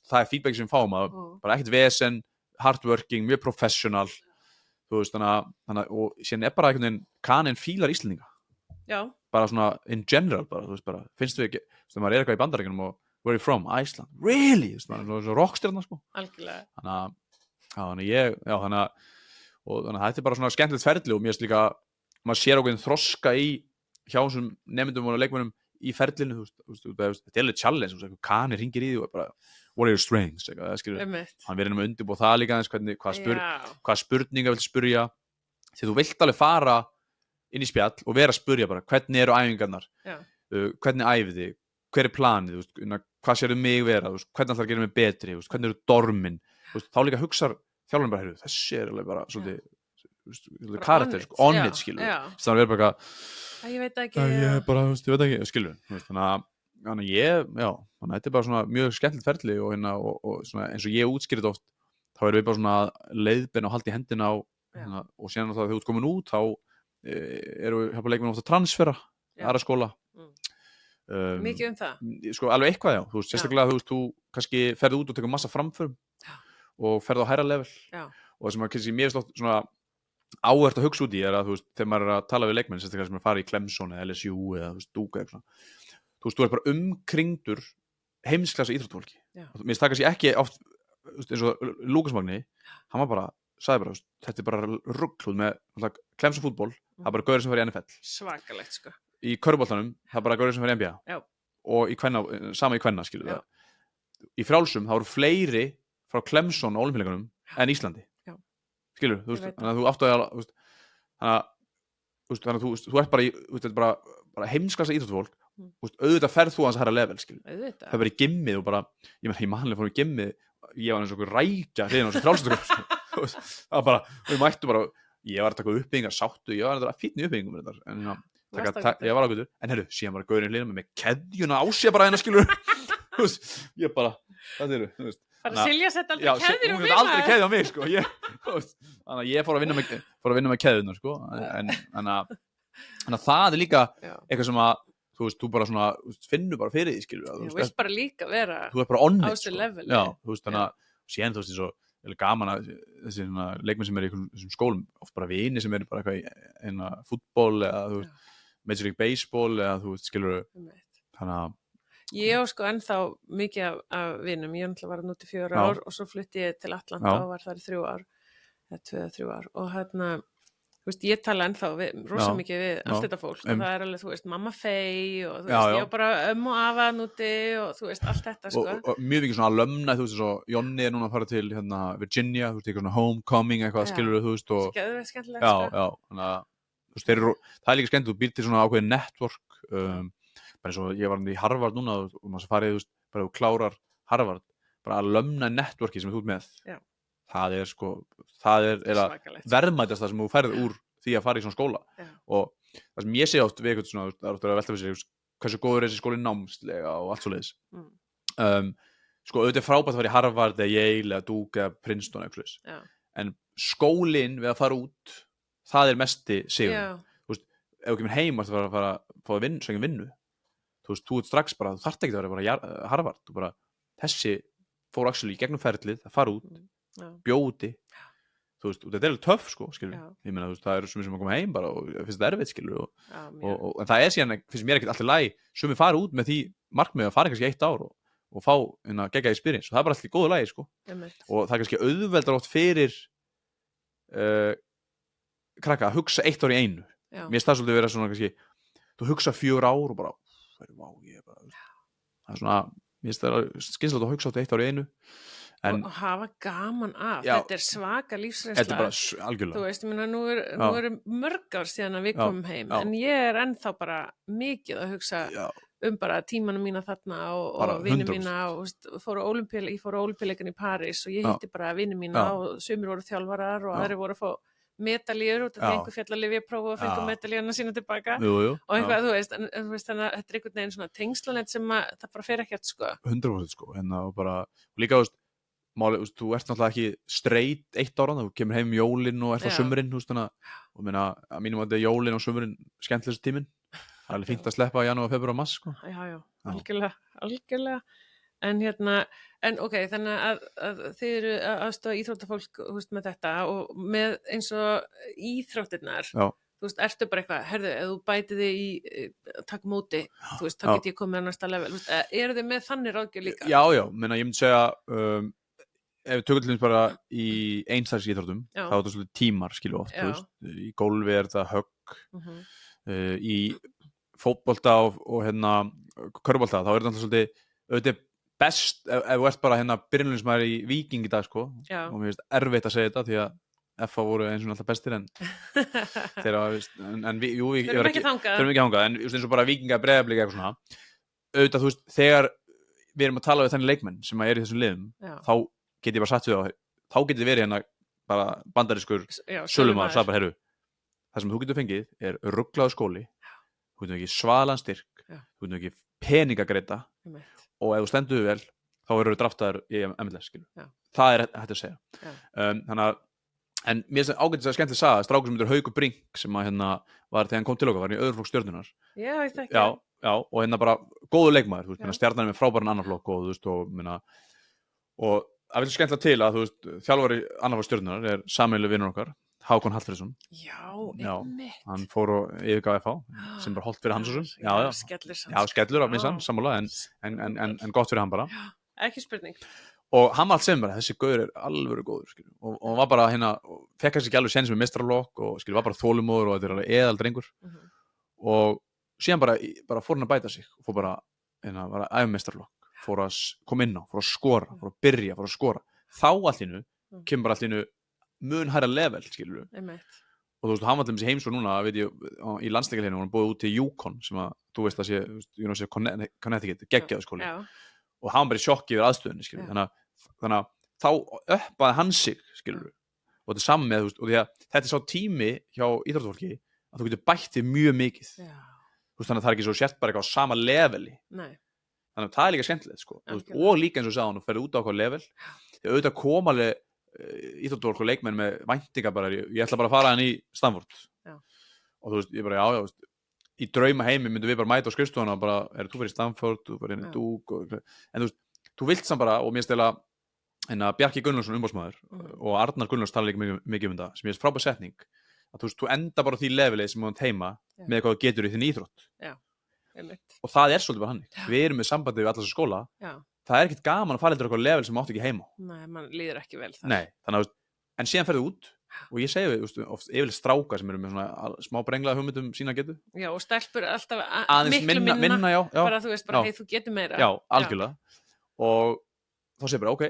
það feedback sem við fáum að bara ekkert vesen, hardworking, mjög professional, þú veist, þannig og síðan bara einhvern veginn kaninn fílar Íslendinga. Já. Bara svona in general, bara, þú veist, bara, finnst við ekki, þú veist, maður eitthvað í Bandaríkjunum og where are you from? Iceland. Really? Þú veist, maður er svona rockstjarna, sko. Algjörlega. Þannig að þetta bara svona skemmtilegt ferli og mér finnst líka, maður sér okkur þroska hjá þessum nemyndum og leikmönnum í ferlinu, þú veist, þetta alveg challenge, þú veist, kanir hringir í því og bara, what are your strengths, hann verður með undirbúið það líka eins, hvað spurninga viltu spurja, því þú vilt alveg fara inn í spjall og vera að spurja bara, hvernig eru æfingarnar, hvernig æfið þið, hver planið, hvað sérðu mig vera, hvernig ætlar að gera mig betri, hvernig eru dormin, þá líka hugsar þjálfarinn bara, þessi alveg bara svolítið karakter, on it, skilur þannig að vera bara ég veit ekki, ég veit ekki, skilur þannig að þetta er bara svona mjög skemmtilegt ferli og svona, eins og ég útskýrði oft þá erum við bara svona leiðbeina og halda í hendina og síðan þegar þú ert komin út þá eru hjálpa leikmenn ofta að transfera aðra skóla mikið það sko alveg eitthvað, þú veist, sérstaklega þú kannski ferði út og tekur massa framförum og ferði á hærra level og það sem að kannski mér stótt svona áhvert að hugsa út í að þú veist, þegar maður er að tala við leikmenn sérstaklega sem er að fara í Clemson eða LSU eða þú veist, Duke eða eitthvað þú veist, þú er bara umkringdur heimsklassa íþróttafólki mér finnst það kannski ekki oft eins og Lukas Magni, hann var bara sagði bara, þetta er bara rugl með Clemson fútból, það er bara gaurið sem fer í NFL svakalegt, sko í körfuboltanum, það er bara gaurið sem fer í NBA og sama í kvenna, skilur það í frjálsum, þá eru fleiri frá Clemson og Ólympíuleikunum en Íslandi skilur, þú veist, þannig að þú áttu að þannig að þú ert bara í, þetta er bara heimsklassa íþróttafólk, auðvitað ferð þú hans að herra level, skilur, það er bara í gimmið og bara, ég mannlega fór í gimmið ég var eins og okkur rækja hliðin á þessu frjálstökum það var bara, við mættum bara ég var að taka uppbyggingar, sáttu, ég var að fínni uppbyggingum en ég var ákvöldur, en herru, síðan bara gaurin hliðin með keðjuna á sig bara hérna, skilur ég bara, það eru, þú veist bara Silja sett aldrei keðjur hún sett aldrei keðjur á mig, sko þannig að ég fór að vinna með keðjunar, sko en það er líka eitthvað sem að þú veist, þú bara svona finnur bara fyrir því, skilur þú veist bara líka vera þú er bara on it, sko já, þú veist, þannig að síðan, þú veist, eins og gaman að þessi leikmenn sem er í þessum skólum oft bara vini sem er bara eitthvað í fútból eða, þú veist, Major League Baseball eða, þú veist, skilur þannig að ég á sko ennþá mikið af vinum, ég náttúrulega var núti 4 ár og svo flutti ég til Atlanta og var þar í 3 ár eða 2-3 ár og hérna þú veist, ég tala ennþá rosa mikið við allt þetta fólk og það er alveg, þú veist, mamma Faye og þú veist, ég á bara og afa núti og þú veist, allt þetta, sko og mjög mikið svona alumni, þú veist, svo Jonni er núna að fara til Virginia, þú veist, eitthvað svona homecoming eitthvað, skilur þú veist, og skemmtilegt, já, þannig að þú veist, það er líka skemmt, þú býr til svona ákveðin network bara eins og ég var í Harvard núna og maður farið, þú veist, bara þú klárar Harvard, bara alumni networki sem þú ert með það er sko, það er að verðmætast það sem þú færð úr því að fara í svona skóla og það sem ég sé oft við eitthvað svona, það er oft að velta fyrir sig hversu góður er þessi skóli námslega og allt svo leiðis sko, auðvitað er frábært að fara í Harvard eða Yale eða Duke eða Princeton eða eitthvað en skólinn við að fara út það er mesti sigur þú veist, ef þú kemur heim og það fara að fá að söngja vinnu þú veist, þú ert strax bara, þú þarft ekki að vera bara Harvard, þú bara, þessi fór actually í gegnum ferlið að fara út bjóti, þú veist, og þetta er alveg töff, sko, skilur, ég meina, þú veist, það eru sumir sem að koma heim bara og finnst þetta erfitt, skilur en það er síðan, finnst mér ekkert alltaf læg sumir fara út með því markmið að fara kannski 1 ár og fá geggjað experience og það er bara alltaf í góðu lagi, sko og það er kannski auðveldar oft fyrir krakka að hugsa 1 ár í einu mér finnst það svolítið vera svona kannski þú hugsa 4 ár og bara það er svona mér finnst það skynslegt að hugsa 1 ár í einu og hafa gaman af þetta er svaka lífsreynsla algjörlega þú veist, ég meina, nú er mörg ár síðan að við komum heim en ég er ennþá bara mikið að hugsa bara tímanum mína þarna og vinnu mína og ég fór á Ólympíuleikan í París og ég hitti bara vinnu mína og sumir voru þjálfarar og aðrir voru að fá medalíur út af því einhver fjall að lyfjaprófa og fengu medalíuna sína tilbaka og eitthvað, þú veist, þannig að þetta er einhvern veginn svona tengslanett sem það bara fer ekkert, sko 100% sko, og bara, og líka, þú veist máli, þú ert náttúrulega ekki straight 1 ára, þú kemur heim jólin og ert á Já. sumrin, og meina, að mínum að þetta jólin og sumrin skemmtilegst tíminn, það er alveg fínt að sleppa janúar, febrúar og mars, sko. Já, algjörlega. En ok, þannig að þið eru að aðstoða íþróttafólk, með þetta og með eins og íþróttirnar, Já. Ertu bara eitthvað, herðu, ef þú bætið þig í takk móti, þá get ég komið á næsta level, eru þið með þannig ráðgjöf líka? Já, meina, ég myndi segja, ef við tökum til þess bara í einstæðis íþróttum, þá er þetta svolítið tímar, skilju oft, í gólfi er þetta högg, í fótbolta og körfubolta, þá er þetta svolítið, auðvitað best, ef þú ert bara byrjunliðsmaður í Víking í dag, sko, og mér finnst erfitt að segja þetta, því að FA voru eins og alltaf bestir en þeirra, jú, ég var ekki þangað, en eins og bara Víkinga, Breiðablik eitthvað svona, auðvitað, þegar við erum að tala við þenni leikmenn sem er í þessum liðum, þá get ég bara satt við á, þá getur verið bara bandarískur sölumaður, sagði bara, það sem þú getur fengið er ruglaður skóli, þú getur ekki svalan styrk, þú getur ekki peningagreita, og ef þú stendur vel, þá eru þú draftaður í MLS, það er hægt að segja. Þannig að en mér finnst ágætis að skemmtileg saga, strákur sem heitir Haukur Brink sem að var þegar hann kom til okkar, var í öðrum flokk Stjörnunnar. Já, ég þekki. Já, og bara góður leikmaður, Stjarnan er með frábæran annar flokk og það vil skemmtilega til að þjálfari annar flokk Stjörnunnar er sameiginlegur vinur okkar, Hákon Hallfreðsson. Já, einmitt. Hann fór og yfirgaf FH sem bara holdt fyrir hans og svo. Já, skellur af minsan, sammála, en gott fyrir hann bara. Ekki spurning. Og hann var allt sem bara, þessi gauður er alveg góður, og hann var bara fekk hans ekki alveg séns með mestrarlokk og var bara þolumóður og þetta er alveg eðal drengur og síðan bara fór hann að bæta sig og fór bara að æfa mestrarlokk, fór að koma inn á, fór að skora, fór að byrja, fór að skora, þá allinu kemur bara allinu mun hærra level, skilur við. Og hann var allir með sér heimsókn núna, veit ég, í landsleikjarliðinu, hann búið út til Yukon sem að, þú veist að sé Connecticut, geggjaður skóli. Og hann bara í sjokki yfir aðstöðunni, skilur. Þannig að þá uppaði hann sig, skilur. Og þetta er saman með, og því að þetta er sá tími hjá íþróttafólki að þú getur bætt þig mjög mikið. Þannig að það er ekki svo sért bara eitthvað á sama leveli. Nei. Þannig að það er líka skemmtilegt, sko. Og líka eins og sagði hann, þú ferði út á eitthvað level. Þegar auðvitað kom alveg íþróttafólk og leikmenn með væntingar bara, ég ætla bara að fara hann í Stanford. Og ég bara, já, í drauma heimi myndum við bara mæta á skrifstofuna og bara, þú fyrir Stanford, þú fyrir henni Dúk en þú vilt samt bara, og mér stela Bjarki Gunnlaugsson umbóðsmaður og Arnar Gunnlaugs tala líka mikið það, sem ég veist frábær setning að þú enda bara því levelið sem þú teima með hvað þú getur í þinn íþrótt. Og það er svolítið bara hannig. Við erum með sambandi við alla þessu skóla. Það er ekkert gaman að fara eitthvað level sem átt ekki heima. Nei, mann líður ekki vel þar. Nei, þannig að, en síðan ferðu út og ég segi við, oft yfirlega stráka sem eru með svona smá brenglaða hugmyndum sína getu. Já, og stelpur alltaf miklu minna, já. Bara þú veist, bara, hey, þú getur meira. Já, algjörlega. Og þá segir bara, ok,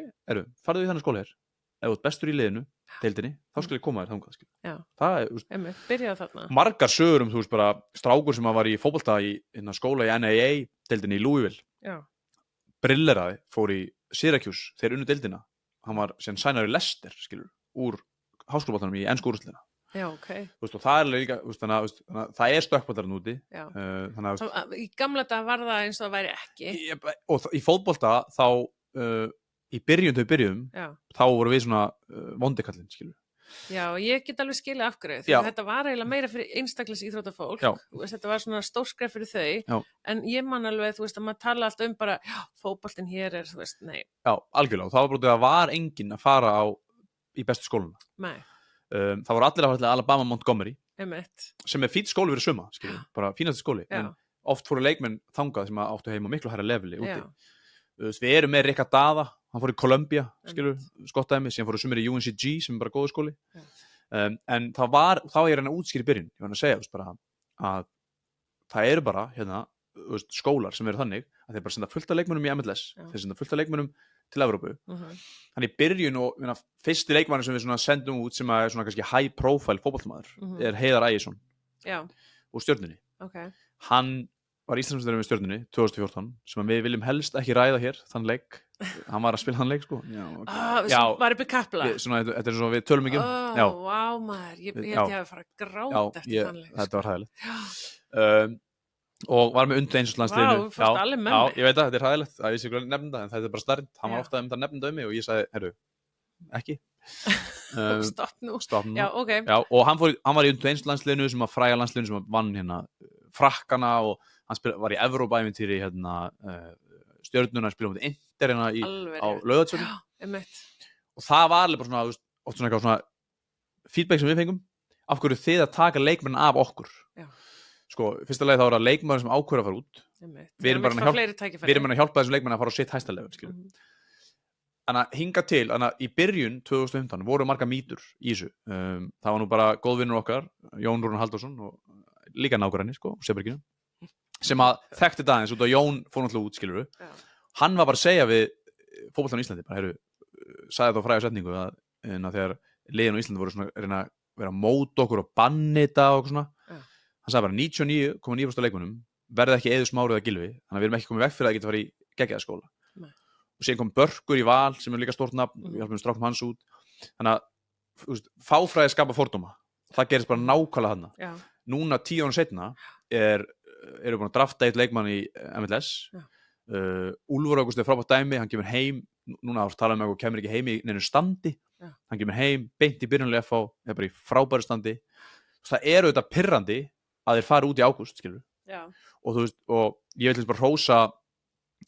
farðu í þennan skóla hér. Ef þú ert bestur í liðinu, deildinni, þá skal ég koma þér þangað, skil. Já. Það er, byrjaðu þarna. Margar sögur þú veist bara, strákur sem var í fótbolta í skóla í NAA, deildinni í Louisville. Já. Brilleraði, fór í Syracuse, þeir unnu deildina. Hann var síðan sænar í Leicester, skilur, úr háskólaboltanum í ensku úrvalsdeildina. Já, ok. Þú veist, og það er líka, þannig að það er stökkboltarinn úti. Já. Þannig að í gamla dag var það eins og það væri ekki. Og í fótbolta þá í byrjum, þá voru við svona vondikallinn, skilur. Já, ég get alveg skilið af hverju, því þetta var eiginlega meira fyrir einstaklis íþróttafólk, þetta var svona stórskref fyrir þau, en ég man alveg, þú veist, að maður tala alltaf bara, fótboltinn hér er, þú veist, nei. Já, algjörlega, og það var bara það var enginn að fara í bestu skóluna. Nei. Það voru allir að fara til Alabama Montgomery, sem er fínn skóli fyrir suma, skilur, bara fínasti skóli, en oft fóru leikmenn þangað sem áttu heima miklu hærra leveli úti. Við erum með Rikka Daða, hann fór í Columbia, skilur, skottæmi, síðan fóru sumir í UNCG sem er bara góður skóli. En þá er hann að útskýra í byrjun, ég var að segja bara, að það eru bara skólar sem eru þannig að þeir bara senda fullt af leikmönnum í MLS, þeir senda fullt af leikmönnum til Evrópu. Þannig í byrjun og fyrsti leikmannur sem við sendum út sem er svona kannski high profile fótboltamaður er Heiðar Ægisson úr Stjörnunni. Hann var Íslandsmeistari með Stjörnunni 2014 sem við viljum helst ekki ræða hér þann leik, hann var að spila þann leik sko. Var upp í Kapla. Þetta er svona við tölum ekki Vá maður, ég held ég hafi farið að gráta eftir þann leik. Þetta var hræðilegt. og var með undir eins og landsliðinu. Vá, fórstu alveg með mig. Já, ég veit það, þetta hægilegt að ég sé ekki nefnda það, en þetta bara starrend, hann var ofta að nefnda mig og ég sagði, herru, ekki. Stopp nú. Já, og hann var í undir eins landsliðinu sem að fræga landsliðinu sem vann hérna Frakkana og hann var í Evrópa-ævintýri hérna Stjörnuna að spila um Inter hérna á Laugardalsvelli. Og það var alveg bara svona, oft svona eitthvað svona feedback sem við fengum, af hverju þið að taka leikmenn af okkur. Já. Sko, fyrsta lagi þá er að leikmenn sem ákveður að fara út. Við erum bara að hjálpa þessum leikmenn að fara á sitt hæsta level, skilur. Þannig að hinga til, þannig að í byrjun 2015 voru marga mýtur í þessu. Það var nú bara góðvinnur okkar, Jón Rúnar Halldórsson og líka nágranni, sko, Seberginu, sem að þekkti þetta aðeins út og Jón fór náttúrulega út, skilur. Hann var bara að segja við fótboltann í Íslandi, bara, sagði þá fræga setningu að þegar liðin á Íslandi voru svona reyna að vera að móta okkur og banni þetta og svona. Hann sagði bara 99,9% af leikmönnum verða ekki Eiður Smári eða Gylfi, þannig að við erum ekki komið veg fyrir að geta farið í geggjaðaskóla. Og síðan kom Börkur í Val sem er líka stórt nafn, við hjálpum strákum hans út. Þannig að fáfræði skapa fordóma. Það gerist bara nákvæmlega þarna. Núna 10 árum seinna eru búin að drafta eitt leikmann í MLS. Úlfur Ágúst er frábært dæmi, hann kemur heim, núna þá talaðum við og kemur ekki heim í neinu standi. Hann kemur heim, beint í byrjunlega FH, er bara í frábæru standi. Það eru þetta pirrandi að þeir fara út í ágúst, skilur. Og þú veist, og ég vil bara hrósa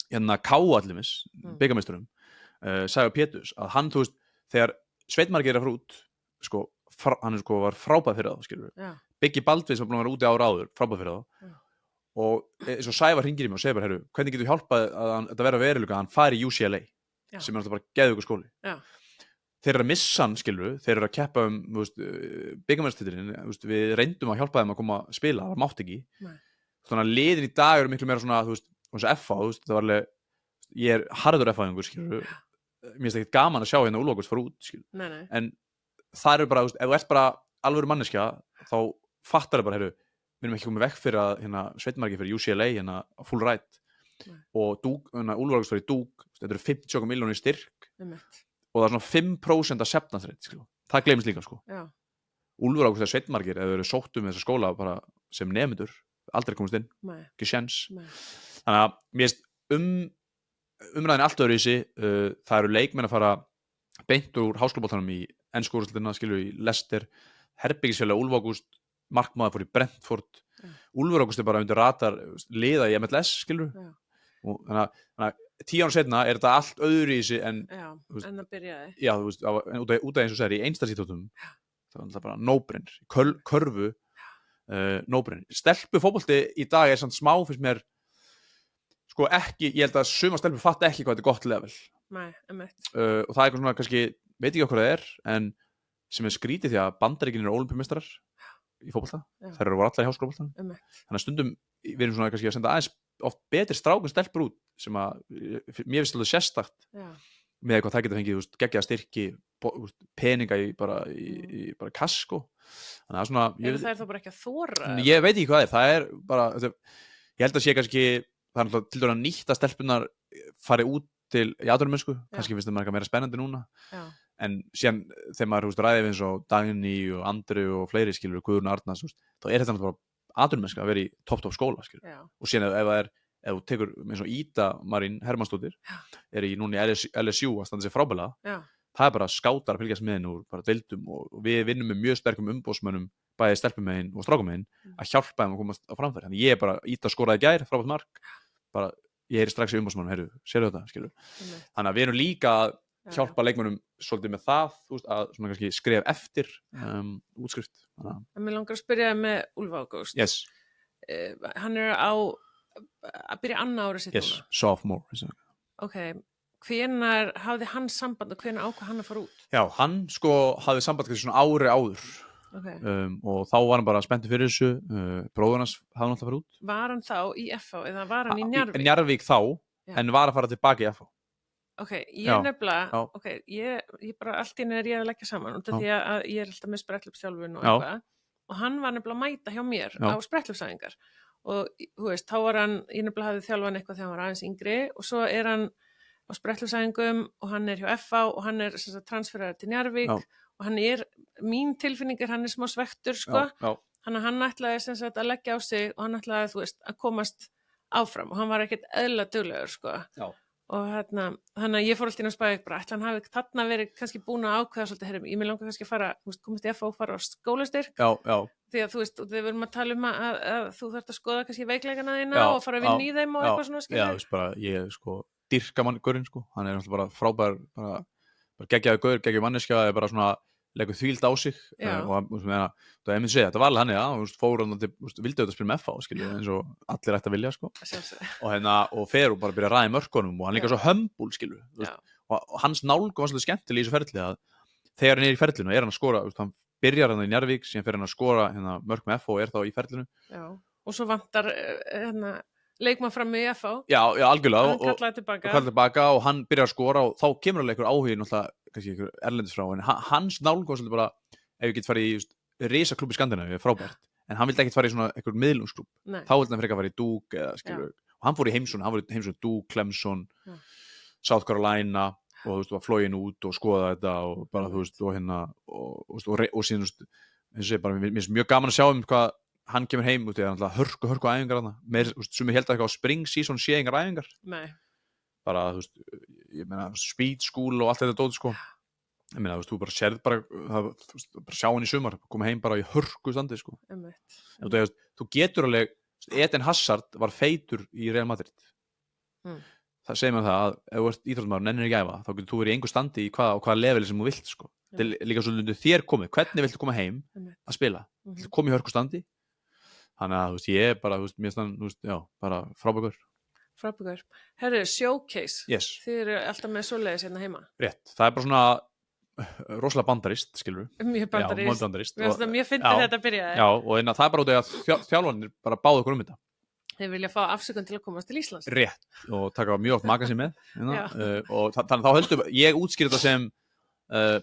hérna Káa allimis, byggameisturum, Sævar Péturs, að hann, þú veist, þegar Sveinn Margeir er að fara út, sko, hann var frábæð fyrir það, skilur. Biggi Baldvin sem var búin að vera úti ára áður, frábæð fyrir það. Og eins og Sævar hringir í mig og segir bara, herru, hvernig getur hjálpað að þetta vera veruleika að hann fari í UCLA, sem er alltaf bara geðveikur skóli. Þeir eru að missa hann, skilur, þeir eru að keppa byggamennstitilinn, við reyndum að hjálpa þeim að koma að spila, það mátt ekki. Þannig að liðin í dag eru miklu meira svona, þú veist, eins og FH, það var alveg, ég er harður FH-ingur, skilur, mér finnst ekkert gaman að sjá hérna Úlfur Ágúst fara út, skilur, en það eru bara, ef þú ert bara alvöru manneskja, þá fattar þau bara, heyrðu, við erum ekki komið vekk fyrir að hérna Sveinn Margeir fyrir UCLA, hérna full ride, og Úlfur Ágúst fyrir Dúk, þetta eru 50 milljónir í styrk, og það er svona 5% acceptance rate, skilur. Það gleymist líka, sko. Úlfur Ágúst eða Sveinn Margeir, ef þau eru sótt með þessa skóla bara sem nemendur, aldrei komist inn, ekki sjens. Þannig að mér finnst umræðin allt öðruvísi, það eru leikmenn að fara beint úr háskólaboltanum í ensku úrvalsdeildina, skilur, í Leicester, herbergisfélag Úlfur Ágúst, markmaður fór í Brentford, Úlfur Ágúst er bara undir radar liða í MLS, skilur. Og þannig að 10 árum seinna er þetta allt öðruvísi en það byrjaði. Já, þú veist, út af eins og segir í einstæðsíþróttum, það er bara no-brainer, körfu no-brainer. Stelpu fótbolti í dag er samt smá fyrst mér, sko ekki, ég held að suma stelpur fatta ekki hvað þetta er gott level. Nei, einmitt. Og það er eitthvað svona, kannski, veit ekki hvað það er, en sem er skrítið því að Bandaríkin eru ólympíumeistarar í fótbolta, þær eru allar í háskólaboltanum. Þannig að stundum við erum svona kannski að senda aðeins oft betri strákun stelpur út sem að mér finnst alveg sérstakt með eitthvað það geta fengið geggjaða styrki, peninga í bara kasko. Þannig að svona það er þá bara ekki að þora. Ég veit ekki hvað það er bara, ég held að sé kannski það er alltaf til dæmis nýtt að stelpunar fari út til atvinnumennsku, kannski finnst það marga meira spennandi núna. En síðan þegar maður ræðir eins og Dagný og Andri og fleiri, skilur, Guðrún Arnars, þá er þetta bara atvinnumennska að vera í topp skóla, skilur. Og síðan ef þú tekur eins og Ída Marín Hermannsdóttir er í núna í LSU að standa sér frábælega, það er bara skátar að fylgjast með henni úr bara deildum og við vinnum með mjög sterkum umboðsmönnum bæði stelpumegin og strákumegin að hjálpa þeim að komast á framfæri. Þannig ég er bara Ída skoraði í gær, frábært mark, bara ég er strax í umboðsmönnum, heyrðu, sérðu þetta, skilur. Þannig að við erum líka að hjálpa leikmönnum svolítið með það, þú veist, að svona kannski skref eftir útskrift. En mér langar að spyrja með Úlfur Ágúst. Yes. Hann er að byrja annað ára sitt núna. Yes, sophomore. Ok, hvenær hafði hann samband og hvenær ákvað hann að fara út? Já, hann sko hafði samband kannski svona ári áður. Og þá var hann bara spenntur fyrir þessu, bróður hans hafði náttúrulega farið út. Var hann þá í FH eða var hann í Njarðvík? Njarðvík þá, en var að fara tilbaka í FH. Ok, ég nefnilega, ég bara allt í henni er ég að leggja saman út af því að ég er alltaf með spretthlaups-þjálfun og eitthvað og hann var nefnilega að mæta hjá mér á spretthlaupsæfingar og þú veist, þá var hann, ég nefnilega hafði þjálfan eitthvað þegar hann var aðeins yngri og svo er hann á spretthlaupsæfingum og hann er hjá FH og hann er transferað til Njarðvík og hann er, mín tilfinning er hann er smá svektur sko Þannig að hann ætlaði sem sagt að leggja á sig og hann ætlaði, þú veist, að komast áfram og hann var ekkert eðla duglegur, sko. Já. Og þannig að ég fór alltaf inn á spæði bara, ætla hann hafi þarna verið kannski búin að ákveða svolítið, herrum, ég mig langar kannski að fara, þú veist, komast í FH og fara á skólastyrk. Já. Því að þú veist, við verum að tala að þú þarft að skoða kannski veikleikana þína og fara að vinna í þeim og eitthvað svona, skilja. Já, þú veist bara, ég sko, dyrka mann gaurinn, sko, hann náttúrulega bara frábær, bara geggjaði gaur, geggjaði manneskja, bara svona leggur þvíld á sig og það er myndið segja, þetta var alveg hann, já, fór hann til, vildi auðvitað spila með FH, skilju, eins og allir ætti að vilja, sko, og fer og bara byrja að ræða í mörkunum og hann líka svo hömbul, skilju, og hans nálgu var svolítið skemmtileg í þessu ferli að þegar hann í ferlinu, hann að skora, hann byrjar hann í Njarðvík, síðan fer hann að skora mörk með FH og þá í ferlinu. Já, og svo vantar leikmann fram í FH. Já, algjörlega. Og hann kallaði tilbaka og hann byrjar að skora og þá kemur alveg einhver áhugi náttúrulega, kannski einhver erlendis frá, en hans nálgu var svolítið bara, ef ég get farið í risaklúbb í Skandinavíu, frábært, en hann vildi ekkert farið í svona einhver miðlungsklúbb. Þá vildi hann frekar farið í Dúk eða skilur, og hann fór í heimsókn Dúk, Clemson, South Carolina og þú veist, var floginn út og skoða þetta og bara, þú veist, og síðan, þú veist, bara, mér finnst mjög gaman að sjá hvað hann kemur heim út í það, hörku æfingar þarna, sem ég held að eitthvað á spring season sé engar æfingar. Nei. Bara, þú veist, ég meina, speed school og allt þetta dót, sko. Ég meina, þú veist, þú bara sérð bara sjá hann í sumar, koma heim bara í hörku standi, sko. Þú getur alveg, Eden Hazard var feitur í Real Madrid. Það segir mér það að ef þú ert íþróttamaður og nennir ekki að æfa, þá getur þú verið í engu standi í hvaða leveli sem þú vilt, sko. Þetta er líka svolítið þér komið, hvernig viltu koma heim að spila? Viltu koma í hörku standi? Þannig að, þú veist, ég er bara, þú veist, mér stann, þú veist, já, bara frábækur. Herru, showcase. Yes. Þið eru alltaf með svoleiðis hérna heima. Rétt. Það er bara svona rosalega bandarist, skilur við. Mjög bandarist. Já, mjög bandarist. Mér finnst þetta að byrja. Já, og það er bara út af að þjálfarnir bara báðu okkur þetta. Þeir vilja fá afsökun til að komast til Íslands. Rétt. Og taka mjög oft magasín með. Og þannig þá höldum ég útskýra þetta sem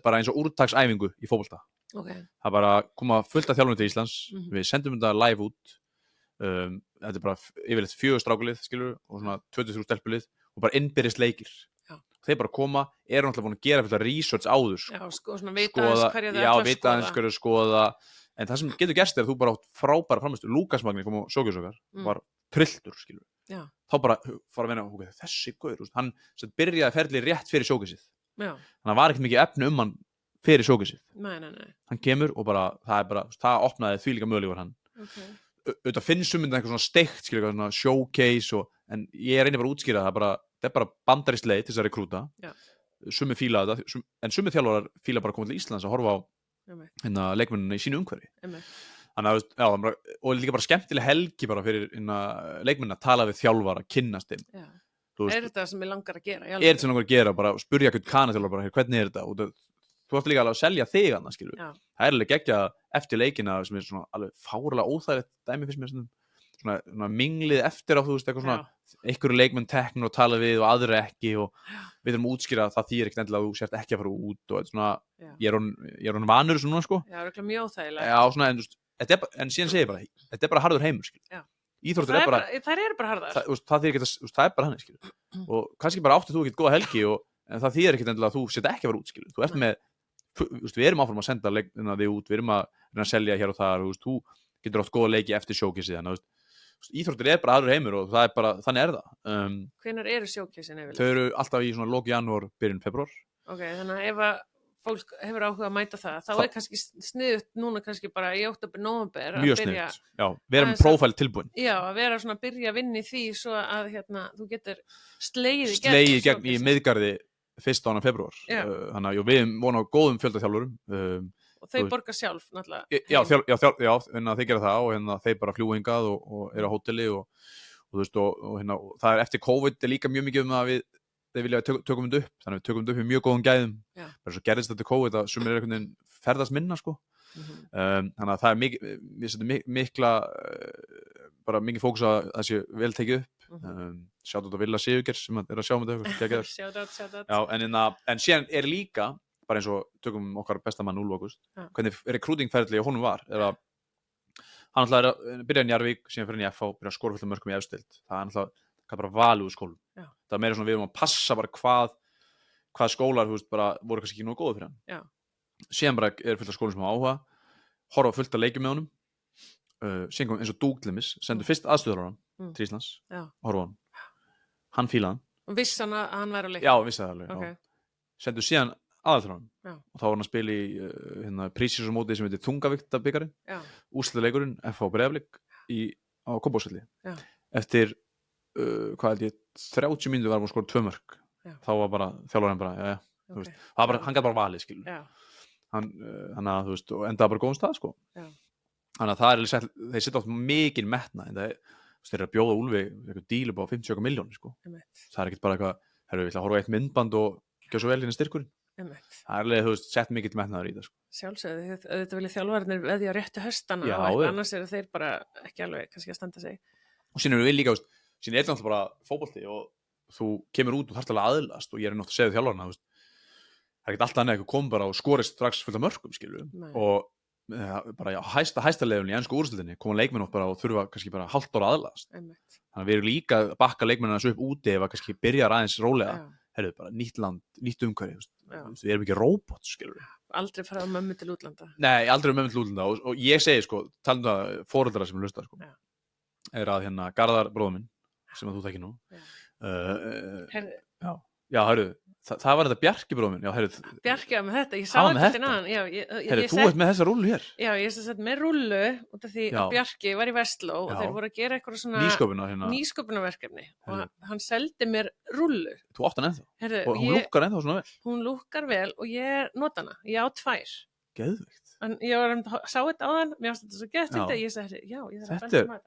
bara eins og úrtaksæfingu í fótbolta. Okay. Það bara koma fullt af þjálfum til Íslands, við sendum þetta live út, þetta er bara yfirleitt 4 strákulið, skilur, og svona 23 stelpulið og bara innbyrðist leikir. Þeir bara koma, eru náttúrulega búin að gera fyrir research áður. Já, svona vita aðeins hverju þau ætla að skoða. Já, vita aðeins hverju að skoða, en það sem getur gerst er að þú bara átt frábæra frammestu. Lúkas Magni kom á sjókjörsokar, var trilltur, skilur. Já. Þá bara fara að meina, þessi gaur, hann byrjaði ferli rétt fyrir sjókjörsið. Þannig að var ekkert mikið efni hann fyrir sjókjörsið. Nei. Hann kemur og bara, það opnaði því líka mögulegur hann. Auðvitað finnst sumundin eitthvað svona steikt, skilur, eitthvað svona showcase en ég reynir bara að útskýra það, það er bara bandarist leið til þess að rekrúta. Sumir fíla þetta, en sumir þjálfarar fíla bara að koma til Íslands að horfa á leikmennina í sínu umhverfi. Þannig að, og líka bara skemmtileg helgi bara fyrir leikmennina að tala við þjálfara, kynnast þeim. Er þetta sem ég langar að gera? Er þetta sem ég langar að gera, bara spurja eitthvað kanaþjálfara bara, hvernig er þetta? Þú ætti líka alveg að selja þig annars, skilur. Það er alveg geggja eftir leikina sem er svona alveg fárlega óþægilegt dæmi fyrst mér svona minglið eftir á, þú veist, eitthvað svona einhverju leikmenn teknur og tala við og aðra ekki og við þurfum að útskýra að það þýðir ekkert endilega að þú sért ekki að fara út og svona, ég er honum vanur þessu núna, sko. Já, það er mjög óþægilegt. Já, svona, en síðan segir ég bara, þetta er bara harður heimur, skilur. Íþróttir er bara... Það er bara harðar. Það er bara hann, skilur. Og kannski bara áttið þú ekkert góða helgi en það þýðir ekkert endilega að þú sért ekki að fara út, skilur. Þú ert með við erum áfram að senda þig út, við erum að reyna að selja hér og þar, þú getur átt góða leiki eftir showcase þannig íþróttir er bara aðra heimur og það er bara, þannig er það. Hvenær eru showcase-in yfirleitt? Þau eru alltaf í svona lóki janúar, byrjun febrúar. Ok, þannig að ef að fólk hefur áhuga að mæta það, þá er kannski sniðut núna kannski bara í október, nóvember mjög sniðut, já, við erum prófæl tilbúin. Já, að vera svona að byrja að vinna í því svo að þú getur slegið gegn í miðgarði 1. febrúar, þannig að við vonum á góðum fjöldaþjálfurum og þau borga sjálf náttúrulega. Já, þeir gera það og þeir bara fljúga hingað og eru á hóteli og þú veist og það er eftir COVID er líka mjög mikið að þeir vilja að tökum þetta upp, þannig að við tökum þetta upp í mjög góðum gæðum. Bara svo gerðist þetta COVID að sumir einhvern veginn ferðast minna, sko. Þannig að það er við setjum bara mikið fókus að það sé vel tekið upp. Sjátt út á Villa Sigurgeirs sem er að sjá þetta Sjátt. Já, en síðan er líka bara eins og tökum okkar bestamann Úlf Ágúst hvernig rekrútingferðli og honum var er að hann ætlaði að byrja í Njarðvík síðan fyrir í FH, byrja að skora fullt af mörkum í efstild. Það er náttúrulega bara valið úr skólum. Það er meira svona við erum að passa bara hvað skólar, þú veist, bara voru kannski ekki nógu góða fyrir hann. Síðan bara er fullt af skólum sem hafa áhuga, horfa fullt af leikjum með honum síðan kom eins og Douglas sendur fyrst aðstöðarvaran til Íslands horfa á hann fílaði hann Og vissi hann að hann væri á leik? já, vissi það alveg Okay. sendur síðan aðalþjálfarann og þá var hann að spila í prísins og mótið sem heitir Þungavíktabikarinn úrslitaleikurinn FH Breiðablik á Kópavogsvelli eftir hvað held ég 30 mínútur var hann skora 2 mörk þá var bara þjálfarinn bara okay. Hann gæti bara valið skilur hann að þú veist og endaði bara góðum stað sko þannig að það er alveg þeir setja oft mikil metna en það þeir eru að bjóða Úlfi eitthvað díl upp á 50 miljónir sko það er ekkert bara eitthvað við ætla að horfa eitt myndband og gera svo vel hérna styrkurinn það er alveg þú veist sett mikil metnaður í það sko sjálfsögðu þetta vilja þjálfarnir veðja á réttu höstana og eitthvað annars eru þeir bara ekki alveg kannski að standa sig og síðan erum við líka síðan er þetta bara fótbolti og þú kemur út og þarft alveg aðlast og ég er nátt að segja þjálfarna það er ekkert alltaf annað eitthvað kom bara og skorist strax fullt af mörkum skilur og bara já, hæsta levelin í ensku úrslitinu koma leikmenn oft bara og þurfa kannski bara hálft ára aðlast þannig að við erum líka að bakka leikmennina svo upp úti ef að kannski byrjar aðeins rólega herru bara nýtt land, nýtt umhverfi við erum ekki róbot skilur aldrei fara á mömmu til útlanda nei, aldrei mömmu til útlanda og ég segi sko talandi það foreldra sem hlusta sko er að hérna Garðar bróður minn sem að þú þekkir nú já, hörru það var þetta Bjarki bróður minn Bjarki með þetta, ég sá þetta þú ert með þessa rúllu hér já, ég sett með rúllu út af því að Bjarki var í Vestló og þeir voru að gera eitthvað svona nýsköpunarverkefni og hann seldi mér rúllu þú átt hann ennþá og hún lúkkar ennþá svona vel hún lúkkar vel og ég nota hana ég á 2 geðveikt en ég sá þetta á hann mér fannst þetta svo geðveikt ég sagði, já, ég þarf að benda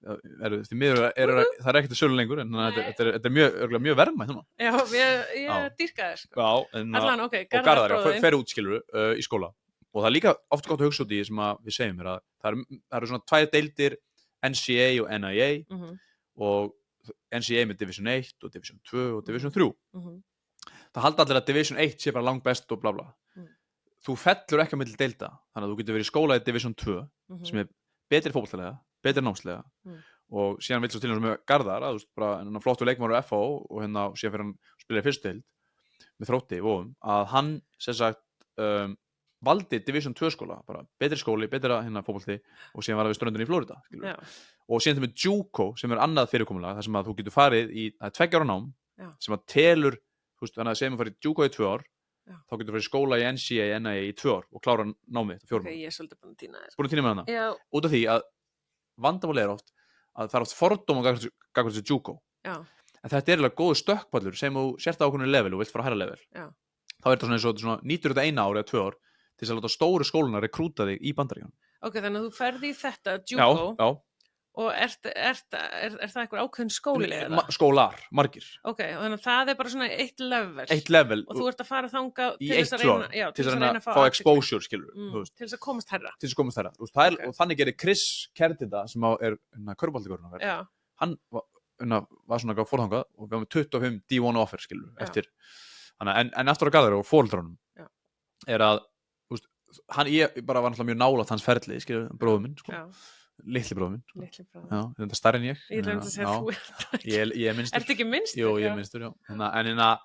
með það er ekkert að sölu lengur en þetta er mjög verðmætt já, ég dýrka þér sko. Allan, ok, og Garðar fer út skilur í skóla og það er líka oft gott að hugsa út í sem að við segjum að það eru svona 2 deildir NCAA og NIA og NCAA með Division 1 og Division 2 og Division 3 það halda allir að Division 1 sé bara langt best og bla bla þú fellur ekki á milli deilda þannig að þú getur verið í skóla í Division 2 sem er betri fótboltalega betri námslega og síðan vill svo til hans með Garðar að þú veist bara flottur leikmaður á FH og hérna síðan fyrir hann spila í fyrstu deild með Þrótti að hann sem sagt valdi Division 2 skóla bara betri skóli, betra hérna fótbolti og síðan var það við ströndinni í Flórida og síðan það með JUCO sem er annað fyrirkomulag þar sem að þú getur farið í 2 ára nám sem að telur þú veist þannig að segjum að farið JUCO í 2 ár þá getur farið skóla í NCAA, NIA í 2 ár og klára námið 4 ég er svolítið búin að týna með hana út af því að vandamál er oft að það er oft fordóma gagvart þessu JUCO en þetta er alveg góður stökkpallur sem þú sért á ákveðnu level og vilt fara hærra level þá er þetta svona eins og svona nýtur þetta 1 ár eða 2 ár til að láta stóru skóluna rekrúta þig í Bandaríkjunum ok, þannig að þú ferði í þetta JUCO og er það eitthvað ákveðin skóli skólar, margir ok, þannig að það er bara svona eitt level og þú ert að fara þangað til þess að reyna að fá exposure skilur til þess að komast herra og þannig gerir Chris Kerdita sem er körfuboltalegurinn hann var svona fórþangað og við varum með 25 D1 offer skilur eftir en aftur að Garðar og foreldrunum er að ég bara var náttúrulega mjög nálægt hans ferli skilur, bróður minn sko litli bróður minn þetta er stærri en ég reyndi að segja þú ég er minnstur ertu ekki minnstur? Jú, ég er minnstur, já en að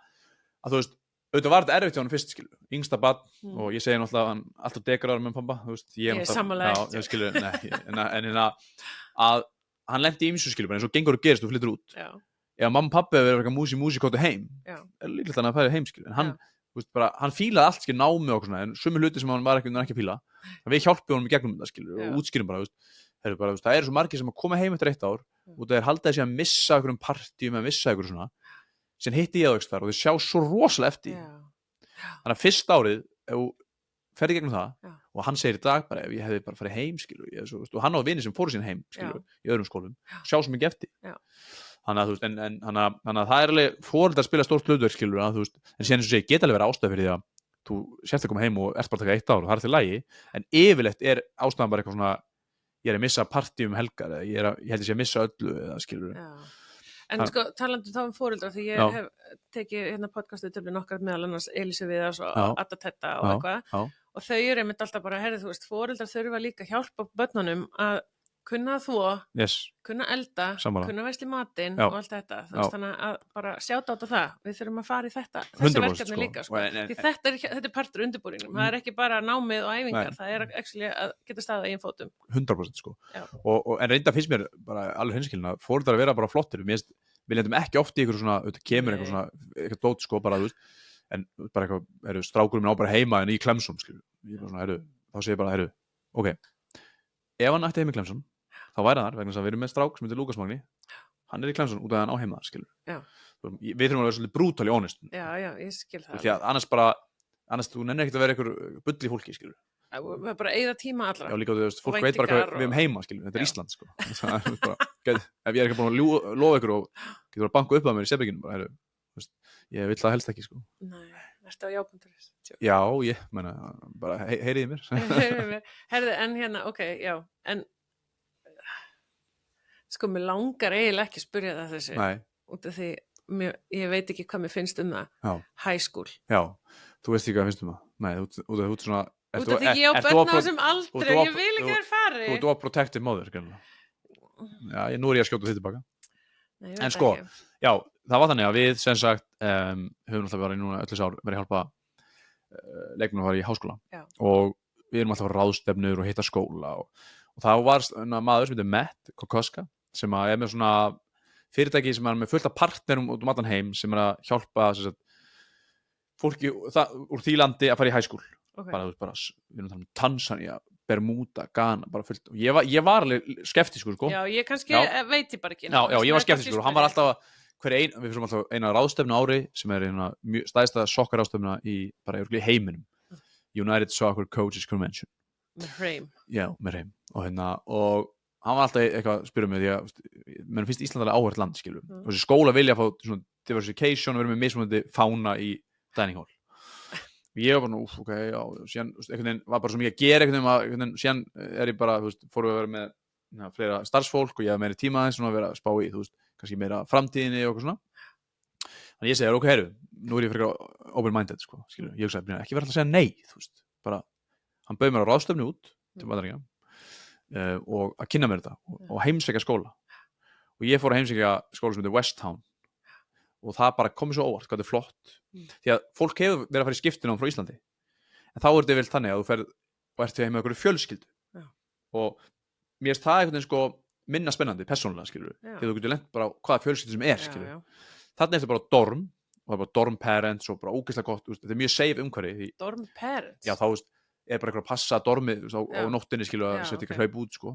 þú veist auðvitað var þetta erfitt hjá hann fyrst skilur yngsta barn og ég segi náttúrulega hann alltaf degraður með pappa þú veist ég er sammála en að hann lenti í ýmsu skilur bara eins og gengur og gerist og flyttur út ef mamma og pappi hefur verið eitthvað músi kóttu heim er líklegt hann að færa heim skilur en hann hann fílaði allt skilur námi og svona en sumi hluti sem hann var ekki að fíla við hjálpum honum í gegnum þetta skilur og útskýrum bara það eru svo margir sem að koma heim eftir 1 ár og það er haldið að missa einhverjum partíum eða missa einhverjum svona sem hitti ég á ekstar og þau sjá svo rosalega eftir þannig að fyrsta árið ef þú ferði gegnum það og hann segir í dag bara ef ég hefði bara farið heim skilur og hann á vini sem fóru sín heim skilur í öðrum skólum sjá svo mikið eftir þannig að þú veist en það er alveg foreldrar spila stórt hlutverk skilur að þú veist en síðan eins og segi geta alveg verið ástæða fyrir því að þú sért að koma heim og ert bara að taka 1 ár og það er til lagi en yfirleitt er ástæðan bara eitthvað svona ég er að missa partí helgar eða ég held að ég að missa öllu eða skilur en sko talandi þá foreldrar því ég hef tekið hérna podcastu til nokkar meðal annars Elísu Viðars og Adda Tetta og eitthvað og þau eru einmitt alltaf bara herrið þú veist foreldrar þurfa líka hjálpa börnunum að kunna að þvo, yes, kunna elda, Sammála. kunna versla í matinn Já. og allt þetta. Þú veist, Já. þannig að bara sjáta á það. Við þurfum að fara í þetta, 100% þessi verkefni sko. líka, sko. Og Því þetta er partur undirbúningnum. Það er ekki bara námið og æfingar, það er actually að geta staðið á eigin fótum. 100% sko. Já. En reynda finnst mér bara alveg hinskilina, fóruldrar að vera bara flottir. Við lendum ekki oft í eitthvað svona, þetta kemur eitthvað svona, eitthvað dót sko, bara, þú veist, en bara eitthvað, strákurinn minn á bara heima en í Clemson, skilur. Ég bara svona, þá segir ég bara, ok, ef hann ætti heim í Clemson, þá væri hann þar, vegna þess að við erum með strák sem heitir Lukas Magni, hann er í Clemson út af hann á heima, skilur. Já. Við þurfum að vera svolítið brutally honest. Já, ég skil það. Því að annars þú nennir ekkert að vera einhver bull í fólki, skilur. Við erum bara að eyða tíma allra. Já, líka þú veist, fólk veit bara hvað við erum heima, skilur. Þetta er Ísland, sko. Það er bara, ef ég er ekki búin að lofa ykkur og getur að banka upp að mér í sefbygginu, bara, ég vil það helst ekki, sko. Nei, ertu á já.is? Já, ég meina, bara heyriði mér. Herðu, en hérna, ok, já, en sko, mér langar eiginlega ekki að spyrja það þessu. Nei. Út af því, ég veit ekki hvað mér finnst um það. Já. High school. Já, þú veist ekki hvað finnst um það. Nei, þú ert svona... Út af því ég á börn á þessum aldri og ég vil ekki vera fari. Þú ert overprotective móðir, skilur. Já, nú er ég að skjóta því tilbaka. Nei, en sko, já, það var þannig að við sem sagt höfum alltaf verið núna öllu sár verið að hjálpa leikmennum að fara í háskóla og við erum alltaf að fara ráðstefnur og hitta skóla og það var maður sem heitir Matt Kokoska sem er með svona fyrirtæki sem er með fullt af partnerum út allan heim sem er að hjálpa sem sagt, fólki úr því landi að fara í high school bara, við erum að tala um Tanzania, Bermuda, Ghana bara fullt, ég var alveg skeptískur sko. Já, ég kannski veit ég bara ekki Já, ég var skeptískur og hann var alltaf við fyrir alltaf eina ráðstefnu ári sem er mjög stæðsta soccer ráðstefna í heiminum United Soccer Coaches Convention með hreim og hann var alltaf eitthvað að spyrja mig því að mér finnst Ísland alveg áhvert land skilur og þessi skóla vilja fá svona diversification og vera með mismunandi fána í dining hall og ég var bara ok, já, síðan einhvern veginn var bara svo mikið að gera einhvern veginn síðan er ég bara, fórum við að vera með fleira starfsfólk og ég hafði meiri tíma aðeins svona að vera að spá í, kannski meira framtíðinni og eitthvað svona þannig ég segir, ok, nú er ég frekar open-minded, sko, skilur, ég hugsaði ekki vera alltaf að segja nei, bara hann bauð mér á ráðstefnu út til Bandaríkjanna og að kynna mér þetta og heimsækja skóla og ég fór að heimsækja skóla sem heitir West Town og það bara komið svo óvart hvað þetta er flott því að fólk hefur verið að fara í skiptinám frá Íslandi en þá er þetta vel þannig að þú ferð og ert heim með einhverju fjölskyldu og mér finnst það einhvern veginn sko minna spennandi, persónulega, skilur því þú getur lent bara á hvaða fjölskyldu sem er, skilur þarna er þetta bara dorm og það er bara dorm parents og bara ógeðslega gott þetta er mjög safe umhverfi dorm parents? Já, þá er bara eitthvað að passa dormið á nóttinni, skilur að setja ekki hlaup út, sko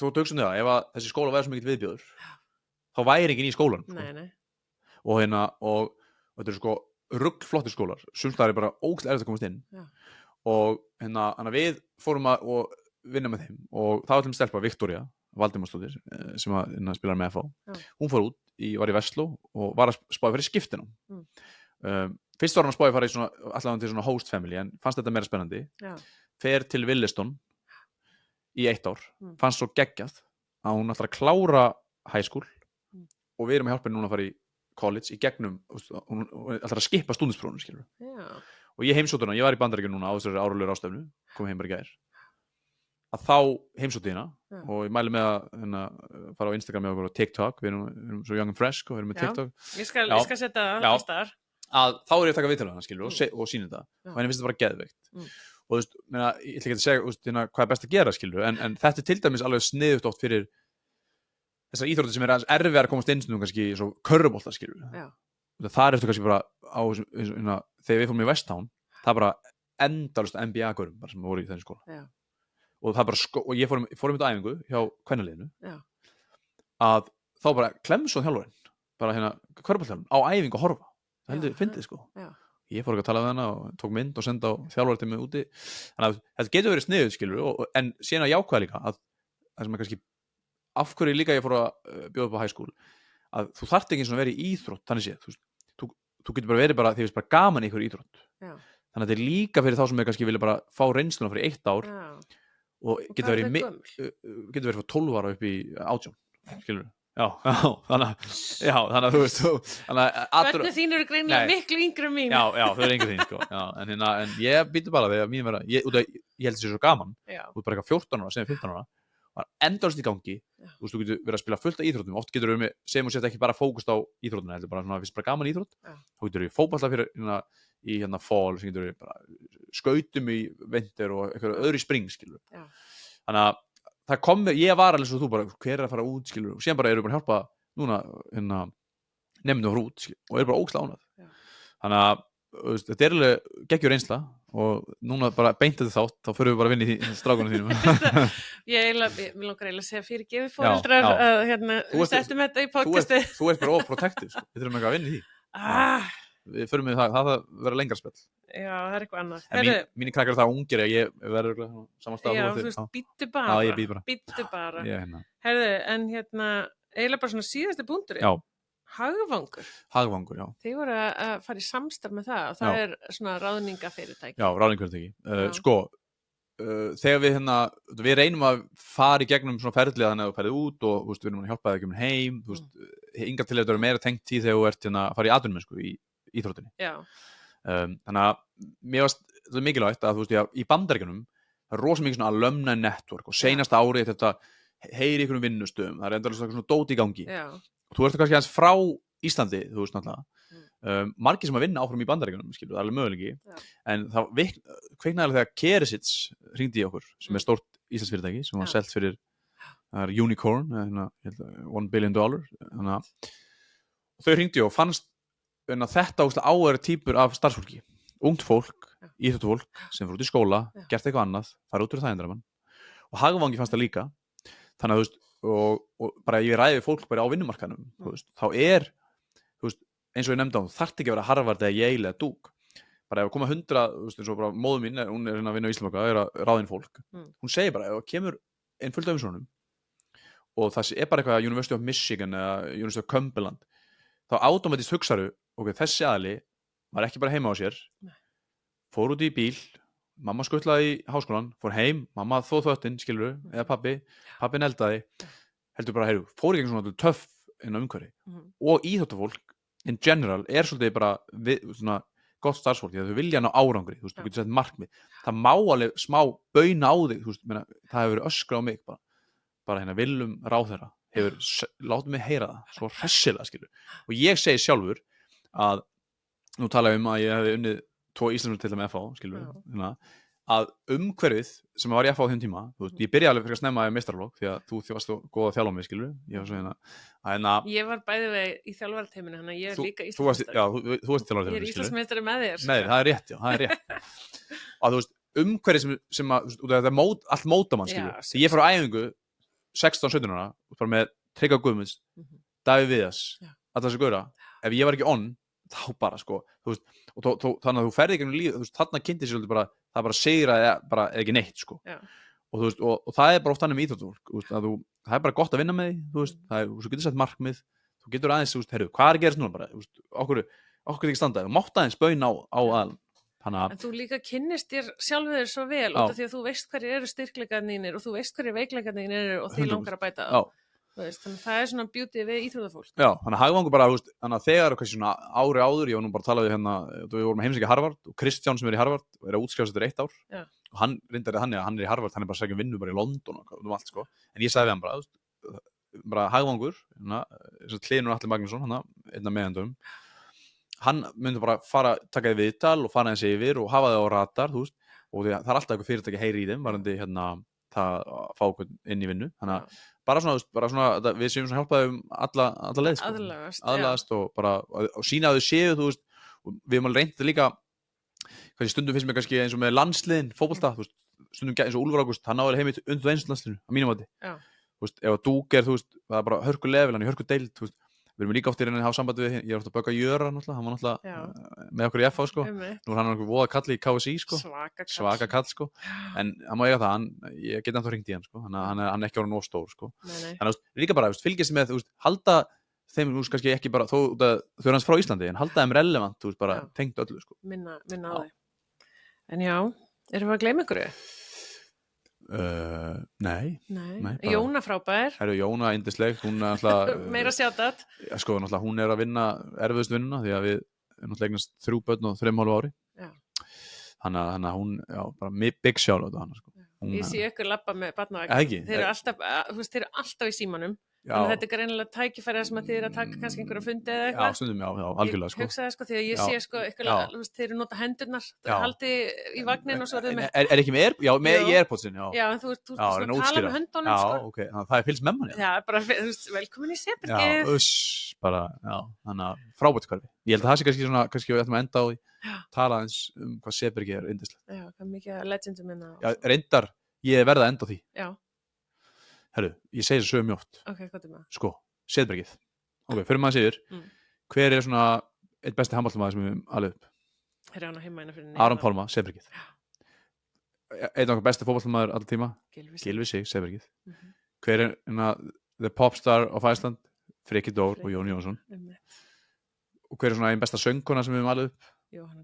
þú tökst það, ef þessi skóla væri svo mikið viðbjóður þá væri enginn í skólan, sko og þetta eru sko ruglflottir skólar, sumstaðar er bara ógeðslega erfitt að komast inn og þannig að við fórum að vinna með þeim og það var til að stelpa Viktoría Valdimarsdóttir sem að spila með FH hún fór út, var í Vestló og var að spáði fyrir skiptinum fyrst var hann að spáði fara í svona allavega til svona host family en fannst þetta meira spennandi fer til Williston í 1 ár fannst svo geggjað að hún ætlar að klára high school og við erum að hjálpa henni núna að fara í college í gegnum hún ætlar að skipa stúdentsprófinu, skilur og ég heimsótti hana, ég var í Bandaríkjunum núna á þessari áralegu ráðstefnu, kom heim bara í gær að þá heimsótti hérna og ég mæli með að fara á Instagram með okkur og TikTok, við erum svo young and fresh og við erum með TikTok ég skal setja það þar að þá er ég að taka viðtal við hana, skilur og sína þetta og henni finnst þetta bara geðveikt og þú veist, ég ætla ekki að segja hvað er best að gera, skilur en þetta er til dæmis alveg sniðugt oft fyrir þessar íþróttir sem er aðeins erfið að komast inn stundum kannski svo körfubolta, skilur þar eftir kannski bara þegar við fórum í West Town það er bara endalaust NBA-görum bara sem voru í þenni skóla og það bara og ég fórum í æfingu hjá kvennaliðinu að þá bara Clemson þjálfarinn bara körfuboltaþjálfarinn á æfingu að horfa það heldur fyndið, sko ég fór ekki að tala við hana og tók mynd og senda á þjálfartími úti þannig að þetta getur verið sniðugt, skilur en síðan að jákvæða líka að það sem er kannski af hverju líka ég fór að bjóða upp á high school að þú þarft ekki svona að vera í íþrótt þannig séð, þú getur bara verið bara því að það er bara gaman í ykkur íþrótt þannig að þetta er líka fyrir þá sem er kannski vilja bara fá reynsluna fyrir 1 ár og getur verið frá 12 ára upp í 18, skilur þannig að þú veist Börnu þín eru greinilega miklu yngri en mín. Já, þau eru yngri þín, sko. Já, en ég býtu bara þegar mín vera, ég held þessi svo gaman, þú ert bara eitthvað 14 ára, sem 15 ára, var endalaust í gangi, þú getur verið að spila fullt af íþróttum, oft getur við segjum og setja ekki bara fókust á íþróttuna, heldur bara svona, fyrst bara gaman íþrótt, þá getur við fótbolta fyrir í fall, sem getur við bara skautum í vinter og eitthvað öðru í spring, skilur. Þannig að það kom, ég var alveg svo þú bara, hver að fara út, skilur, og síðan bara eru bara að hjálpa núna, nefndum að fara út, skilur, og eru bara ógeðslega ánægð. Þannig að þetta alveg geggjur reynsla og núna bara beint þetta þátt, þá förum við bara að vinna í strákunum þínum. Ég vil langar eiginlega að segja fyrirgefið foreldrar að við settum þetta í podcasti. Þú ert bara overprotective, sko. Við þurfum ekki að vinna í því. Við förum við það verður lengra spjall. Já, það eitthvað annað. Mínir krakkar það ungir að ég verður saman stað. Já, þú veist, býttu bara. Já, ég býð bara. Býttu bara. Herðu, en eiginlega bara svona síðasti punkturinn. Já. Hagvangur, já. Þið voru að fara í samstarf með það og það svona ráðningafyrirtæki. Já, ráðningafyrirtæki. Sko, þegar við reynum að fara í gegnum svona ferðlið þannig að þú ferðið út og við erum að hjálpa þig að koma heim, hingað til þetta meira tengt í þegar þú ert að fara í atvinnumennsku í íþróttinni. Já. Þannig að mér varst þetta mikilvægt að í Bandaríkjunum það rosa mikið svona alumni network og seinasta árið þetta heyri ykkur vinnustöðum, það endur svona dót í gangi. Já. Og þú ert kannski aðeins frá Íslandi, þú veist náttúrulega, margir sem að vinna áfram í Bandaríkjunum, skilur, það er alveg möguleiki, en það kveiknaði alveg þegar Keresits hringdi í okkur, sem er stórt Íslandsfyrirtæki, sem var selt fyrir, það er Unicorn, $1 billion, þannig að þau hringdi og fannst þetta áður típur af starfsfólki, ungt fólk, íþróttufólk, sem fór út í skóla, gert eitthvað annað, fara út úr þægindraman, og Hagvangi fannst það líka, þannig að þú veist, og bara ég ræði fólk bara á vinnumarkanum, þá eins og ég nefndi á, þarft ekki að vera Harvard eða Yale eða Duke, bara ef að koma 100, eins og bara móður mín, hún er að vinna á Íslandsbanka, er að ráðin fólk, hún segir bara, ef það kemur einn fullt af umsóknum, og það er bara eitthvað University of Michigan eða University of Cumberland, þá automatist hugsaðu, þessi aðli var ekki bara heima á sér, fór út í bíl, mamma skuttlaði í háskólan, fór heim, mamma þóð fötin, skilurðu, eða pappi neldaði, heldur bara, fór ekki svona töff inn á umhverfi. Og íþróttafólk, in general, er svolítið bara svona gott starfsfólk, því að þau vilja ná árangri, þú getur sett markmið. Það má alveg smá bauna á þig, það hefur verið öskra á mig, bara Willum ráðherra, látið mig heyra það, svo hressilega, skilurðu. Og ég segi sjálfur að, nú tala ég að ég hefði unnið 2 Íslandsmeistaratitla með FH, skilur að umhverfið sem var í FH á þeim tíma, ég byrjaði alveg fyrir að snemma í meistaraflokk því að þú varst góð að þjálfa mig, skilur ég var svo ég var bæði vegi í þjálfarateyminu, þannig að ég er líka Íslandsmeistari. Já, þú varst í þjálfarateyminu. Ég er Íslandsmeistari með þér. Nei, það er rétt, já, það er rétt. Að þú veist, umhverfið sem að þetta er allt mótamann, skilur. Því ég fór á æfingu 16-17 ára, bara með Tryggva Guðmunds, Davíð Viðars, alla þessi gaura. Ef ég var ekki on, þá bara, sko, þú veist, þannig að þú ferði ekki um líf, þú veist, þarna kynnti sér bara, það er bara sigra eða ekki neitt, sko. Og þú veist, og það er bara oft annað með íþróttafólk, þú veist, það er bara gott að vinna með því, þú veist, þú getur sett markmið, þú getur aðeins, þú veist, heyrðu, hvað er að gerast núna bara, þú veist, okkur ekki standað, þú mátt aðeins bauna á aðal. En þú líka kynnist þér sjálfur þér svo vel, út af því að þú veist hverjir eru styrkleikarnir og þú veist hverjir veikleikarnir og því langar að bæta það. Þannig það er svona beauty við íþróttafólk. Já, þannig að Hagvangur bara, þannig að þegar svona ári áður, ég var nú bara að tala við við vorum að heimsækja Harvard og Kristján sem er í Harvard og er að útskrifast eftir 1 ár. Já. Og hann reyndar þannig að hann er í Harvard, hann er bara að sækja vinnu bara í London og allt, sko. En ég sagði við hann bara Hagvangur, Hlynur Atli Magnússon, einn af meðendum, hann myndi bara taka þið viðtal og fara eins yfir og hafa þið á radar, þú veist, og það er alltaf eitthvað fyrirtæki heyri í þeim, varandi það fá okkur inn í vinnu, þannig að bara svona við séum svona hjálpaði alla leið, sko. Aðlagast og sína að þau séu, þú veist, og við erum alveg reynt líka, stundum finnst mér kannski eins og með landsliðin, fótbolta, þú veist, stundum eins og Úlfar Ágúst, hann náður heim í undir landsliðinu, á mínum mati. Þú veist, ef að Dúk er, þú veist, það er bara hörku level, hann er hörku deild, þú veist, við erum líka oft í reyninni að hafa samband við, ég er oft að böka Jöra náttúrulega, hann var náttúrulega með okkur í FH, sko. Nú er hann okkur voða kalli í KSI, sko. Svaka kall, sko. En hann má eiga það, ég geti ennþá hringt í hann, sko. Hann er ekki orðinn of stór, sko. Þannig að líka bara, fylgjast með, þú veist, halda þeim, þú veist, kannski ekki bara, þau eru hans frá Íslandi, en halda þeim relevant, þú veist, bara tengt öllu, sko. Minna á þau. En já, erum við að gleyma ykkur? Nei, bara- Jóna frábær, Jóna indisleg, hún er alltaf meira sjátat. sko, náttúrulega hún er að vinna erfiðust vinnuna því að við náttúrulega eignast 3 börn og 3,5 ári Já. þannig að hún, já, bara big shout out á hana sko. Ég sé ykkur labba með barnavagn. Ekki? Þeir eru alltaf, þú veist, þeir eru alltaf í símanum. Já. Þannig að þetta er greinilega tækifæri sem að þið eru að taka kannski einhverja fundi eða Já, eitthvað. stundum, já, algjörlega sko. Ég hugsaði sko, því að ég Já. sé sko, ykkur, Já. þú veist, þeir eru nota hendurnar, Já. haldi í vagnin og svo eru þið með. Er ekki með já, með Jú. í Airpodsin, já. Já, en þú ert Já, svona reyna að að tala útskýra. með höndunum, Já, sko. ok, þannig að það er fylgst með manni. Já, bara, þú veist, velkomin í Já, Sebergið. bara, já, þannig að frábært hverfi. Ég held að það sé kannski svona, kannski við ætlum að enda á því, tala eins hvað Sebergið er yndislegt. Já, hvað mikið af legendum minna. Já, reyndar, ég verða að enda á því. Já, Herru, ég segi þessu sögum mjótt. ok, hvað er maður? Sko, Sebergið. Ok, fyrir maður sigur, hver er svona eitt besti handbóltamaður sem við höfum alveg upp? Þeir eru hann að heima hérna fyrir Aron Pálma, Sebergið. Einn okkar besti fótboltamaður allra tíma, Gylfi Sig, Sebergið. Mhm. Hver er the popstar of Iceland? Freki Dór og Jón Jónsson. Og hver er svona einn besta söngkona sem við höfum alveg upp?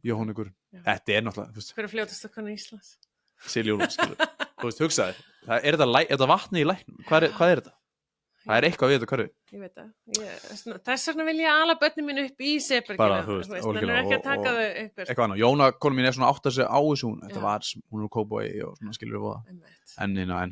Jóhann Ykkur. Þetta er náttúrulega, þú veist, Hver er fljótast okkar í Íslands? Silja Úlfars, skilur. Þú veist, hugsaði, er þetta vatni í læknum? Hvað er þetta? Það er eitthvað við þetta hverju. Ég veit það. Þess vegna vil ég ala börnin mín upp í Seberginu. Bara, þú veist, þannig ólíkilega, er ekki að taka og- þau ykkur. Eitthvað annað. Jóna, konu mín er svona átt að segja á þessu, þetta Já. var, hún er cowboy og svona skilur við það. Einmitt. En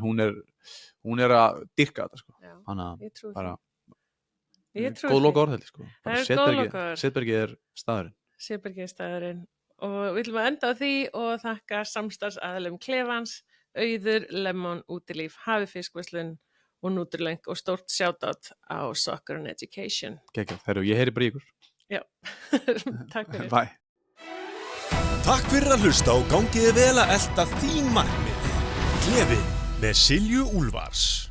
hún er að dyrka þetta, sko. Já, Þannig að ég trúi bara, því. Ég trúi góð því. loka orð, held ég, sko. Það er góð lokaorð. Setbergið er staðurinn. Sebergið er staðurinn. Og við ætlum að enda á því og þakka samstarfsaðilum Klefans, Auður, Lemon, Útilíf, Hafi fiskverslun og Núturlöng og stórt shoutout á Soccer and Education. Geggjað. Herru, ég heyri bara í ykkur. Já, takk fyrir. Bye. Takk fyrir að hlusta og gangiði vel að elta þín markmið. Klefinn með Silju Úlfars.